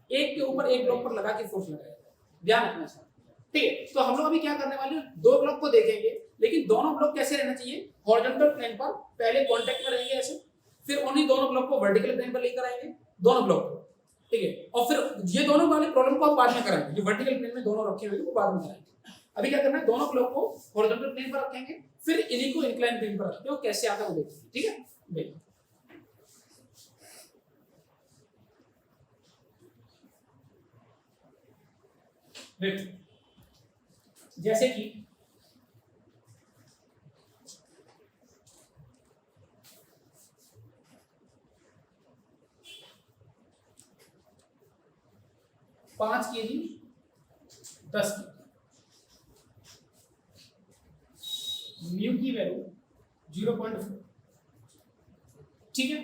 एक के ऊपर एक ब्लॉक पर लगा के फोर्स लगाया, ध्यान रखना सर, ठीक है। तो हम लोग अभी क्या करने वाले हैं, 2 ब्लॉक को देखेंगे, लेकिन दोनों ब्लॉक कैसे रहना चाहिए, हॉरिजॉन्टल प्लेन पर पहले कांटेक्ट में रहेंगे ऐसे, फिर उन्हीं दोनों ब्लॉक को वर्टिकल प्लेन पर लेकर आएंगे, दोनों ब्लॉक, ठीक है। और फिर ये दोनों वाले प्रॉब्लम को आप बाद में कराएंगे, जो वर्टिकल प्लेन में दोनों रखे हुए हैं वो बाद में कराएंगे। अभी क्या करना है, दोनों ब्लॉक को हॉरिजॉन्टल प्लेन पर रखेंगे, फिर इन्हीं को इंक्लाइन प्लेन पर रखेंगे, वो कैसे आता है वो देखेंगे, ठीक है। देखिए जैसे कि 5 kg 10 kg, म्यू की वैल्यू 0.4, ठीक है।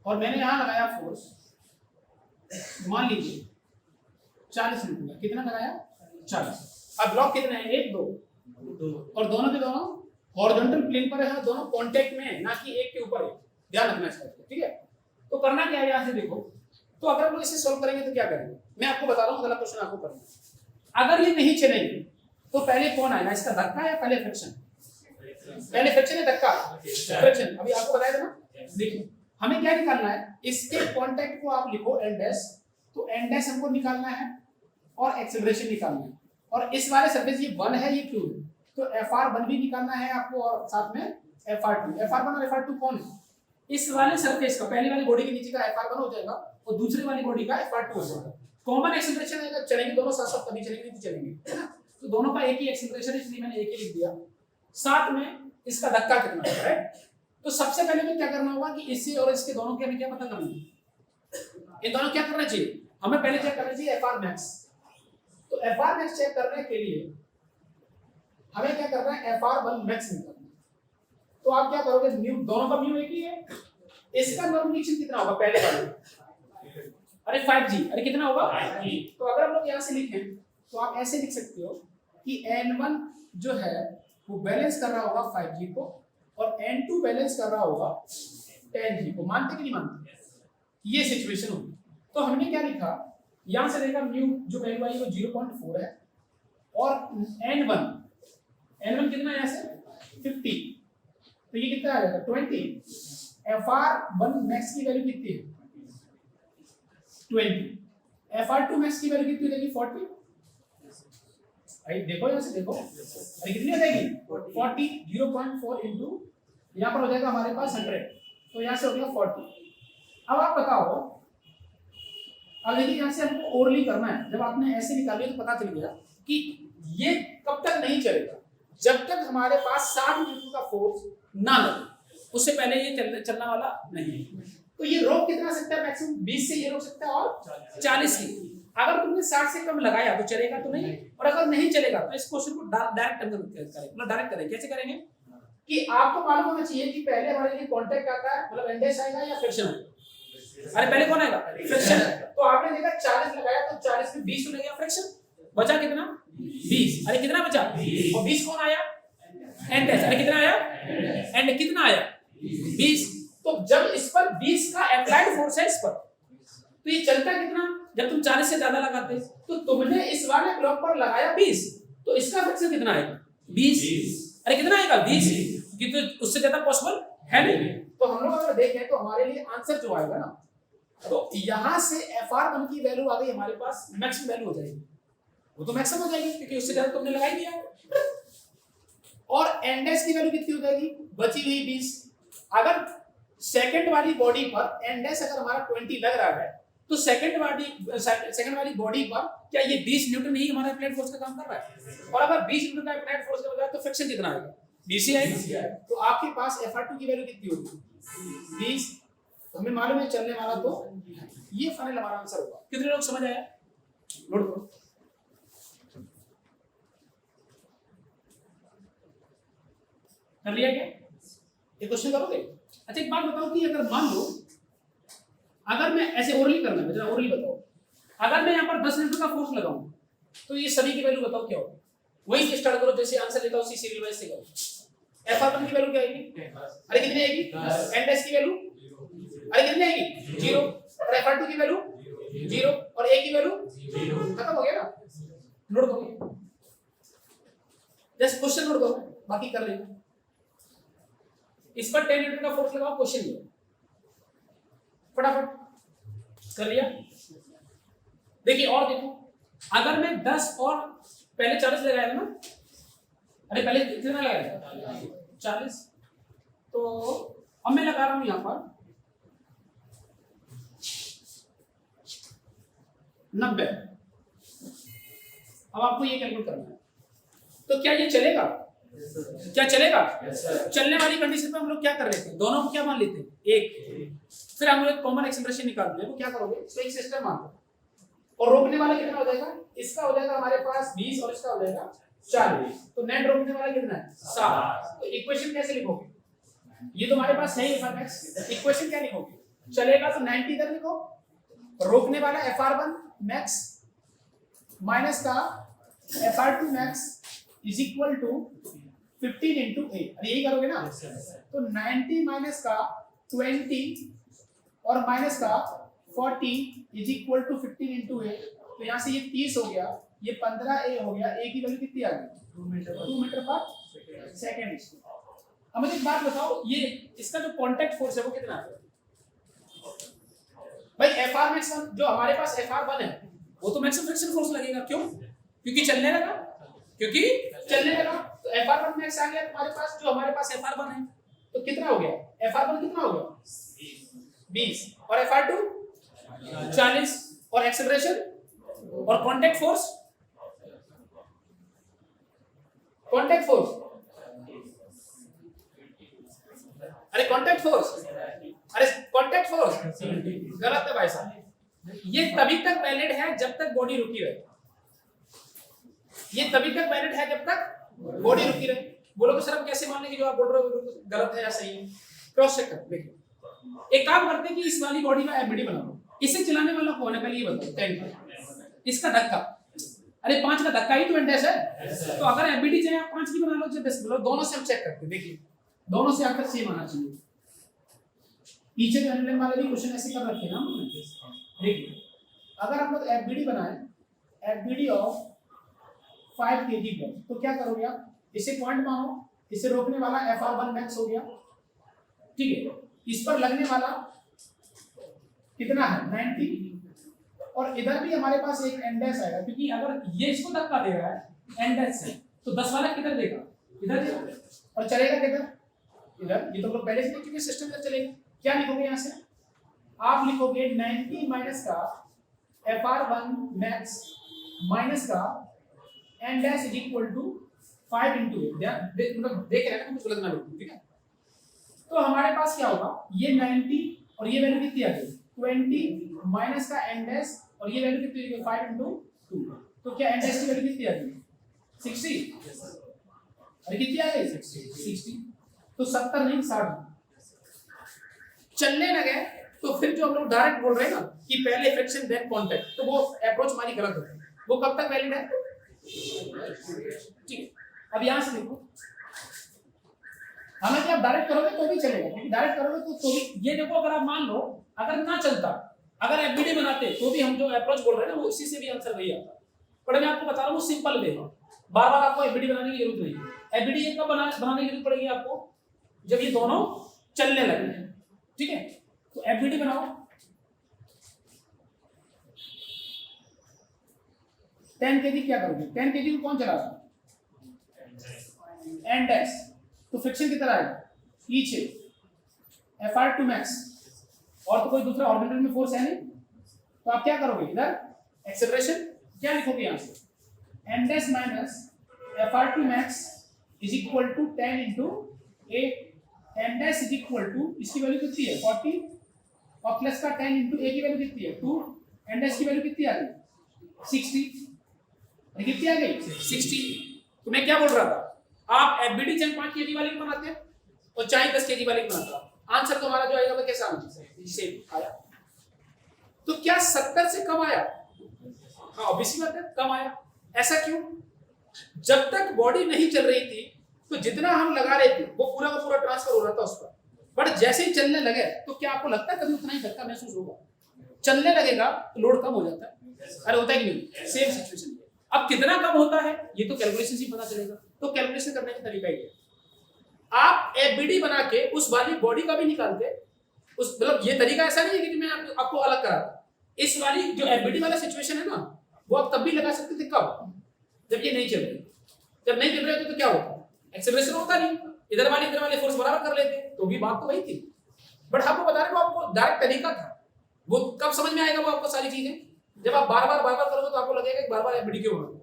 और मैंने यहां लगाया फोर्स, मान लीजिए 40 न्यूटन का, कितना लगाया 40। अब ब्लॉक कितने हैं, 1 2 और दोनों के दोनों हॉरिजॉन्टल प्लेन पर है, दोनों कांटेक्ट में है, ना कि एक के ऊपर है, ध्यान रखना इसका, ठीक है। तो करना क्या है, यहां से देखो, तो अगर हम लोग इसे सॉल्व करेंगे तो क्या करेंगे, मैं आपको बता रहा हूं, अगला क्वेश्चन आपको करना है। अगर ये नहीं चलेंगे तो पहले कौन आएगा, इसका धक्का या पहले फ्रिक्शन? पहले फ्रिक्शन है, धक्का फ्रिक्शन, अभी आपको बताया था ना। देखिए हमें क्या निकालना है, इसके कांटेक्ट को आप लिखो एन डैश, तो एन डैश हमको निकालना है और एक्सेलरेशन निकालना है, और इस वाले सरफेस ये 1 है, ये 2 है, तो Fr1 भी निकालना है आपको और साथ में Fr2। Fr1 और Fr2 कौन है, इस वाले सरफेस का, पहली वाली बॉडी के नीचे का Fr1 हो जाएगा और दूसरी वाली बॉडी का Fr2 हो जाएगा। कॉमन एक्सेलरेशन है, जब चलेंगे दोनों साथ साथ तभी चलेंगे, नहीं चलेंगे, है ना। तो दोनों का एक ही एक्सेलरेशन है, इसलिए मैंने एक ही लिख दिया, साथ में इसका धक्का कितना है, राइट। तो सबसे पहले में क्या करना होगा कि इससे और इसके दोनों के हमें क्या पता करना है, ये दोनों क्या करना चाहिए, हमें पहले चेक करना चाहिए Fr max। तो Fr max चेक करने के लिए हमें क्या करना है, Fr1 max निकालना है। तो आप क्या करोगे, म्यू, दोनों का म्यू एक ही है, इसका नॉर्मलाइजेशन कितना होगा पहले वाले, अरे 5g, अरे कितना होगा 5g। तो अगर हम लोग यहाँ से लिखें तो आप ऐसे लिख सकते हो कि n1 जो है वो बैलेंस कर रहा होगा 5g को और n2 बैलेंस कर रहा होगा 10g को। मानते कि नहीं मानते, ये सिचुएशन होगी। तो हमने क्या लिखा, यहां से देखा म्यू जो वैल्यू आई वो 0.4 है और n1 कितना है, यहाँ से 50, तो ये कितना आ जाएगा 20। Fr1 max की वैल्यू कितनी है 20, Fr2 max की वैल्यू कितनी हो जाएगी 40। आई देखो यहाँ से देखो, अरे कितनी हो जाएगी 40, 0.4 इंटू यहाँ पर हो जाएगा हमारे पास 100, तो यहाँ से हो गया 40। अब आप बताओ, अब देखिए यहाँ से हमको ओरली करना है, जब आपने ऐसे निकाली तो पता चल गया कि ये कब तक नहीं चलेगा, जब तक हमारे पास 60 न्यूटन का फोर्स ना लगे, उससे पहले ये चलना वाला नहीं है। तो ये रोक कितना सकता है मैक्सिमम, 20 से ये रोक सकता है और 40 की। अगर तुमने 60 से कम लगाया तो चलेगा तो नहीं, और अगर नहीं चलेगा तो इस क्वेश्चन को डायरेक्ट करेंगे, मतलब डायरेक्ट करेंगे। कैसे करेंगे कि आपको मालूम होना चाहिए कि पहले हमारे लिए कांटेक्ट आता है, मतलब एंडेस आएगा या फ्रिक्शन आएगा। अरे पहले कौन आएगा, फ्रिक्शन। तो आपने देखा 40 लगाया तो 40 में 20 तो लगेगा फ्रिक्शन, बचा कितना 20, अरे कितना बचा 20, और 20 कौन आया एंडेस, अरे कितना आया एंड कितना आया 20। तो जब इस पर 20 का अप्लाइड फोर्स है इस पर, तो ये चलता कितना, जब तुम 40 से ज्यादा लगाते तो तुमने इस वाले ब्लॉक पर लगाया 20, तो इसका फ्रिक्शन कितना आएगा 20, अरे कितना आएगा 20, क्योंकि तो उससे ज्यादा पॉसिबल है नहीं। तो हम लोग अगर देखें तो हमारे लिए आंसर जो आएगा ना, तो यहां से Fr1 की वैल्यू आ गई हमारे पास, मैक्सिमम वैल्यू हो जाएगी, वो तो मैक्सिमम हो जाएगी क्योंकि उससे ज्यादा तुमने लगा ही दिया। और एंडेस की वैल्यू कितनी हो जाएगी, बची हुई 20। अगर सेकंड वाली बॉडी पर एंडेस अगर हमारा 20 लग रहा है तो सेकंड वाली बॉडी पर क्या ये 20 न्यूटन ही हमारा अप्लाइड फोर्स का काम कर रहा है, और अगर 20 न्यूटन का अप्लाइड फोर्स का तो फ्रिक्शन कितना आएगा 20 ही आएगा। तो आपके पास Fr2 की वैल्यू कितनी होगी 20, हमें मालूम है चलने वाला, तो ये फाइनल हमारा आंसर होगा। कितने लोग समझ आया, नोट करो। कर लिया क्या, ये क्वेश्चन करोगे। अच्छा एक बात बताओ कि अगर मान लो, अगर मैं ऐसे ओरली करना है, जरा ओरली बताओ, अगर मैं यहाँ पर 10 न्यूटन का फोर्स लगाऊं तो ये सभी की वैल्यू बताओ क्या होगी, वही से स्टार्ट करो, जैसे आंसर लेता हूं सीरीज वाइज से करो। Fr1 की वैल्यू क्या आएगी, अरे कितनी आएगी, एंडेस की वैल्यू अरे कितनी आएगी 0, और Fr2 की वैल्यू 0 और A की वैल्यू खत्म हो गया ना। नोट करो, जस्ट क्वेश्चन नोट करो, बाकी कर लेंगे। इस पर 10 न्यूटन का फोर्स लगाओ, क्वेश्चन लिया फटाफट, कर लिया। देखिए और देखो, अगर मैं 10 और पहले 40 लगाया था ना, अरे पहले कितना लगाया था 40, तो अब मैं लगा रहा हूं यहां पर 90। अब आपको ये कैलकुलेट करना है, तो क्या ये चलेगा, क्या चलेगा, चलने वाली कंडीशन पे हम लोग क्या कर लेते हैं, दोनों को क्या मान लेते हैं एक, फिर हम लोग कॉमन एक्सेलरेशन निकालते हैं। तो क्या करोगे, तो एक सिस्टम मान लो, और रोकने वाला कितना हो जाएगा, इसका हो जाएगा हमारे पास 20 और इसका हो जाएगा 40, तो नेट रोकने वाला कितना है 7। तो इक्वेशन कैसे लिखोगे, ये तो हमारे पास है ही एफआर मैक्स, इक्वेशन क्या लिखोगे, चलेगा तो 90 इधर लिखो, रोकने वाला FR1 मैक्स माइनस का FR2 max is equal to 15 into a, यही करोगे ना, तो 90 माइनस का 20 और माइनस का 40 is equal to 15 into a, तो यहाँ से ये 30 हो गया, ये 15a हो गया, a की वैल्यू कितनी आ गई 2 मीटर पर सेकेंड। अब मुझे एक बात बताओ, ये इसका जो कांटेक्ट फोर्स है वो कितना है भाई, FR मैक्स जो हमारे पास FR1 है वो तो मैक्सिमम फ्रिक्शन फोर्स लगेगा, क्यों, क्योंकि चलने लगा, तो FR1 मैक्स आ गया तुम्हारे पास, जो हमारे पास FR1 है तो कितना हो गया, FR1 कितना हो गया 20 और FR2 40 और एक्सेलरेशन और कांटेक्ट फोर्स अरे कांटेक्ट फोर्स गलत है भाई साहब, ये तभी तक वैलिड है जब तक बॉडी रुकी रहे, ये तभी तक वैलिड है जब तक बॉडी रुकी रहे। बोलोगे सर हम कैसे मान लेंगे जो आप बोल रहे हो गलत है या सही है, क्रॉस चेक कर देखिए। एक काम करते हैं कि इस वाली बॉडी में एफबीडी बना लो, इसे चलाने वाला कौन है पहले ये बताओ, 10 इसका धक्का, अरे 5 का धक्का ही तो एंडेस है, तो अगर एफबीडी चाहे आप 5 की बना लो चाहे 10 बना लो, दोनों से हम चेक करते हैं, देखिए दोनों से आकर सेम आना चाहिए। पीछे जो एनएलएम वाले भी क्वेश्चन ऐसे कर रखे हैं ना, देखिए अगर हम लोग एफबीडी बनाएं, एफबीडी ऑफ 5 kg पर, तो क्या करोगे आप, इसे पॉइंट मानो, इसे रोकने वाला FR1 मैक्स हो गया, ठीक है, इस पर लगने वाला कितना है 90, और इधर भी हमारे पास एक एंडेस आएगा, क्योंकि अगर ये इसको धक्का दे रहा है एंडेस से, तो 10 वाला किधर देगा, इधर देगा, और चलेगा किधर इधर, ये तो लोग पहले से देख चुके सिस्टम इधर चलेगा। क्या लिखोगे यहाँ से, आप लिखोगे 90 माइनस का FR1 मैक्स माइनस का N dash is equal to 5 into मतलब देख रहे हैं ना, कुछ गलत ना लिखो, ठीक है। तो हमारे पास क्या होगा, ये 90 और ये वैल्यू कितनी आ गई 20 माइनस का एंड डैश और ये वैल्यू कितनी आ गई 5 into 2, तो क्या एंड डैश की वैल्यू कितनी आ गई 60, अरे कितनी आ गई 60, तो 70 नहीं 60 चलने लगे। तो फिर जो हम लोग डायरेक्ट बोल रहे हैं ना कि पहले फ्रिक्शन देन कांटेक्ट, तो वो अप्रोच हमारी गलत होती है, वो कब तक वैलिड है, ठीक है। अब यहां से देखो, हालांकि आप डायरेक्ट करोगे तो भी चलेगा, क्योंकि डायरेक्ट करोगे तो भी ये देखो, अगर आप मान लो अगर ना चलता, अगर एफबीडी बनाते तो भी हम जो अप्रोच बोल रहे हैं ना वो इसी से भी आंसर वही आता, पर मैं आपको बता रहा हूँ सिंपल वे, बार बार आपको एफबीडी बनाने की जरूरत नहीं है। एफबीडी कब बनाने की जरूरत पड़ेगी आपको, जब ये दोनों चलने लगे, ठीक है। तो एफबीडी बनाओ, 10 kg क्या करोगे, 10 kg को कौन चला रहा है एंड डैश, तो फ्रिक्शन कितना आएगा पीछे FR2 मैक्स, और तो कोई दूसरा ऑर्बिटल में फोर्स है नहीं, तो आप क्या करोगे इधर एक्सेलरेशन क्या लिखोगे यहां से N dash minus FR2 max is equal to 10 into a, N dash is equal to इसकी वैल्यू कितनी है 40 और प्लस का 10 into a की वैल्यू कितनी है 2, एंड डैश की वैल्यू कितनी आ गई 60, कितनी आ गई 60। तो मैं क्या बोल रहा था, आप एफबीडी चाहे 5 kg वाले को बनाते हैं और चाहे 10 kg वाले को बनाते हैं, आंसर तो हमारा जो आएगा वो कैसा आया, तो क्या 70 से कम आया, हाँ ऑब्वियसली बात है कम आया। ऐसा क्यों, जब तक बॉडी नहीं चल रही थी तो जितना हम लगा रहे थे वो पूरा का पूरा ट्रांसफर हो रहा था उस पर, बट जैसे ही चलने लगे तो क्या आपको लगता है कभी उतना ही धक्का महसूस होगा, चलने लगेगा तो लोड कम हो जाता है, अरे होता है कि नहीं, सेम सिचुएशन। अब कितना कम होता है ये तो कैलकुलेशन से पता चलेगा, तो कैलकुलेशन करने का तरीका ही है, आप एफबीडी बना के उस वाली बॉडी का भी निकालते, उस मतलब ये तरीका ऐसा नहीं है कि मैं आपको अलग कराता, इस वाली जो एफबीडी वाला सिचुएशन है ना वो आप तब भी लगा सकते थे, कब, जब ये नहीं चल रही, जब नहीं चल रहे थे तो क्या होता, एक्सेलरेशन होता नहीं, इधर वाले फोर्स बराबर कर लेते, तो भी बात तो वही थी, बट आपको बता रहे हो आपको डायरेक्ट तरीका था, वो कब समझ में आएगा वो आपको सारी चीजें, जब आप बार बार करोगे तो आपको लगेगा कि बार बार एफबीडी क्यों बनाओ,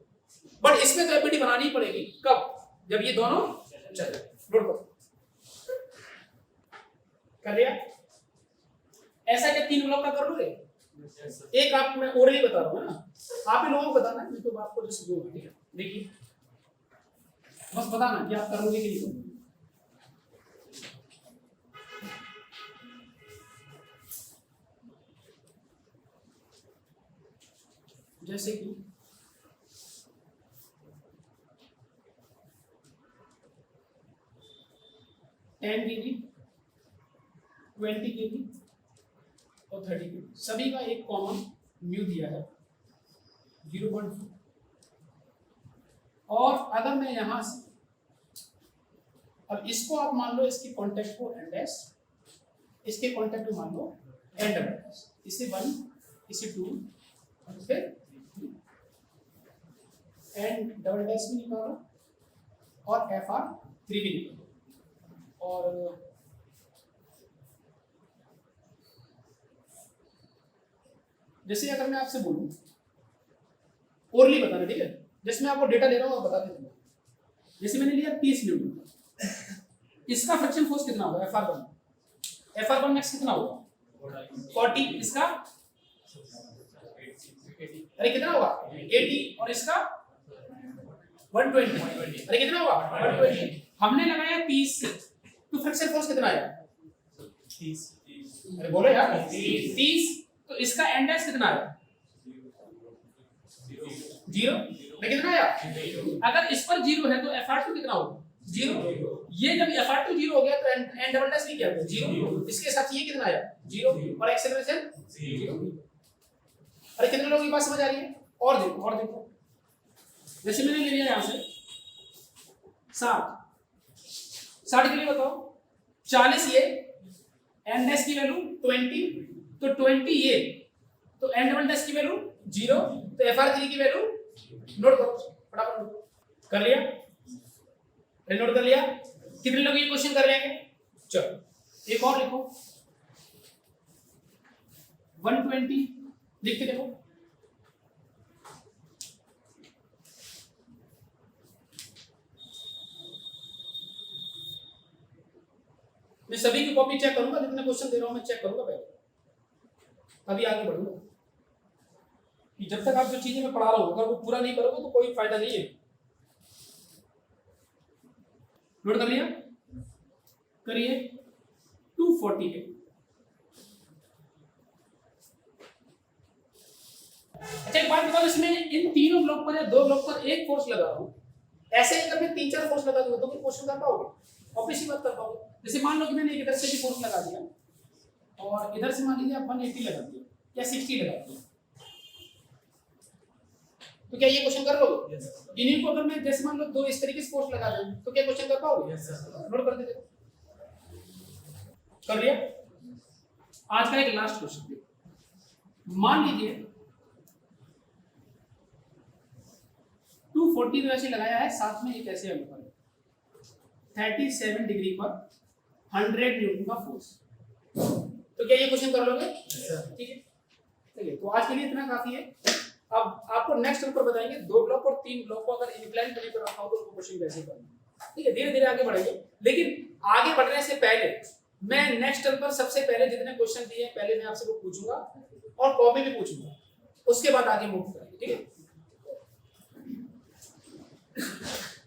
बट इसमें तो एफबीडी बनानी ही पड़ेगी, कब, जब ये दोनों चले। नोट करो, कर लिया, ऐसा क्या 3 ब्लॉक का कर लोगे, एक आप मैं ओरली बता रहा हूँ ना, आप ही लोगों को बताना है, मैं तो आपको जैसे दूंगा, ठीक है। देखिए बस बताना कि आप करोगे कि नहीं करोगे। जैसे कि 10 kg, 20 kg और 30 kg, सभी का एक कॉमन म्यू दिया है 0.4। और अगर मैं यहां से अब इसको आप मान लो, इसकी कॉन्टेक्ट को एन डैश, इसके कॉन्टेक्ट को मान लो एन डबल डैश, इसे 1 इसे 2 और फिर एन डबल डैश भी निकालो और एफ आर 3 भी निकालो। और जैसे अगर मैं आपसे बोलूं ओरली बताना, ठीक है, जैसे मैं आपको डेटा दे रहा हूं, आप बता देते हैं। जैसे मैंने लिया 30 न्यूटन, इसका फ्रिक्शन फोर्स कितना होगा एफ आर वन मैक्स कितना होगा 40, इसका अरे कितना होगा 80 और इसका 120, अरे कितना होगा 120। हमने लगाया 30, तो फ्रिक्शन फोर्स कितना आया 30, अरे बोलो यार 30, तो इसका एन डैश कितना आया 0, कितना आया। अगर इस पर 0 है तो एफ आर टू कितना होगा 0। ये जब एफ आर टू 0 हो गया तो एन डबल डैश भी क्या होगा 0। इसके साथ ये कितना आया 0 और एक्सेलरेशन 0। अरे कितने लोगों की बात समझ आ रही है। और देखो जैसे मैंने ले लिया यहां से 60 के लिए बताओ 40 ये एन डैश की वैल्यू 20, तो 20 ये, तो एन डबल डैश की वैल्यू 0, तो एफ आर 3 की वैल्यू नोट करो फटाफट, नोट कर लिया, नोट कर लिया। कितने लोग ये क्वेश्चन कर लेंगे। चलो एक और लिखो 120 लिख के देखो। मैं सभी की कॉपी चेक करूंगा, जितने क्वेश्चन दे रहा हूं मैं चेक करूंगा पहले, तभी आगे बढ़ूंगा। कि जब तक आप जो चीजें मैं पढ़ा रहा हूं अगर वो पूरा नहीं करोगे तो कोई फायदा नहीं है। नोट कर लिया, करिए 240 के। अच्छा एक बात बताओ, इसमें इन तीनों ब्लॉक पर या 2 ब्लॉक पर एक फोर्स लगा रहा हूं, ऐसे अगर मैं 3-4 फोर्स लगा दूंगा तो फिर क्वेश्चन कर पाओगे, ऑब्वियसली बात कर पाओगे। जैसे मान लो कि मैंने इधर से भी फोर्स लगा दिया और इधर से मान लीजिए आप 180 लगा दिया या 60 लगा दिया, तो क्या ये क्वेश्चन कर लोगे। इन्हीं को अगर मैं जैसे मान लो 2 इस तरीके से फोर्स लगा दूं तो क्या क्वेश्चन कर पाओगे। नोट कर दे, कर लिया। आज का एक लास्ट क्वेश्चन, मान लीजिए 240 तो ऐसे लगाया है, साथ में एक ऐसे अंक 37 डिग्री पर 100 न्यूटन का फोर्स, तो क्या ये क्वेश्चन कर लोगे। ठीक है, चलिए तो आज के लिए इतना काफी है। अब आपको नेक्स्ट पेपर बताएंगे 2 ब्लॉक और 3 ब्लॉक को अगर इंक्लाइन प्लेन पर रखा हो तो उसको क्वेश्चन कैसे करना। ठीक है, धीरे धीरे आगे बढ़ाइए, लेकिन आगे बढ़ने से पहले मैं नेक्स्ट पेपर सबसे पहले जितने क्वेश्चन दिए पहले मैं आपसे वो पूछूंगा और कॉपी भी पूछूंगा, उसके बाद आगे मूव करेंगे। ठीक है।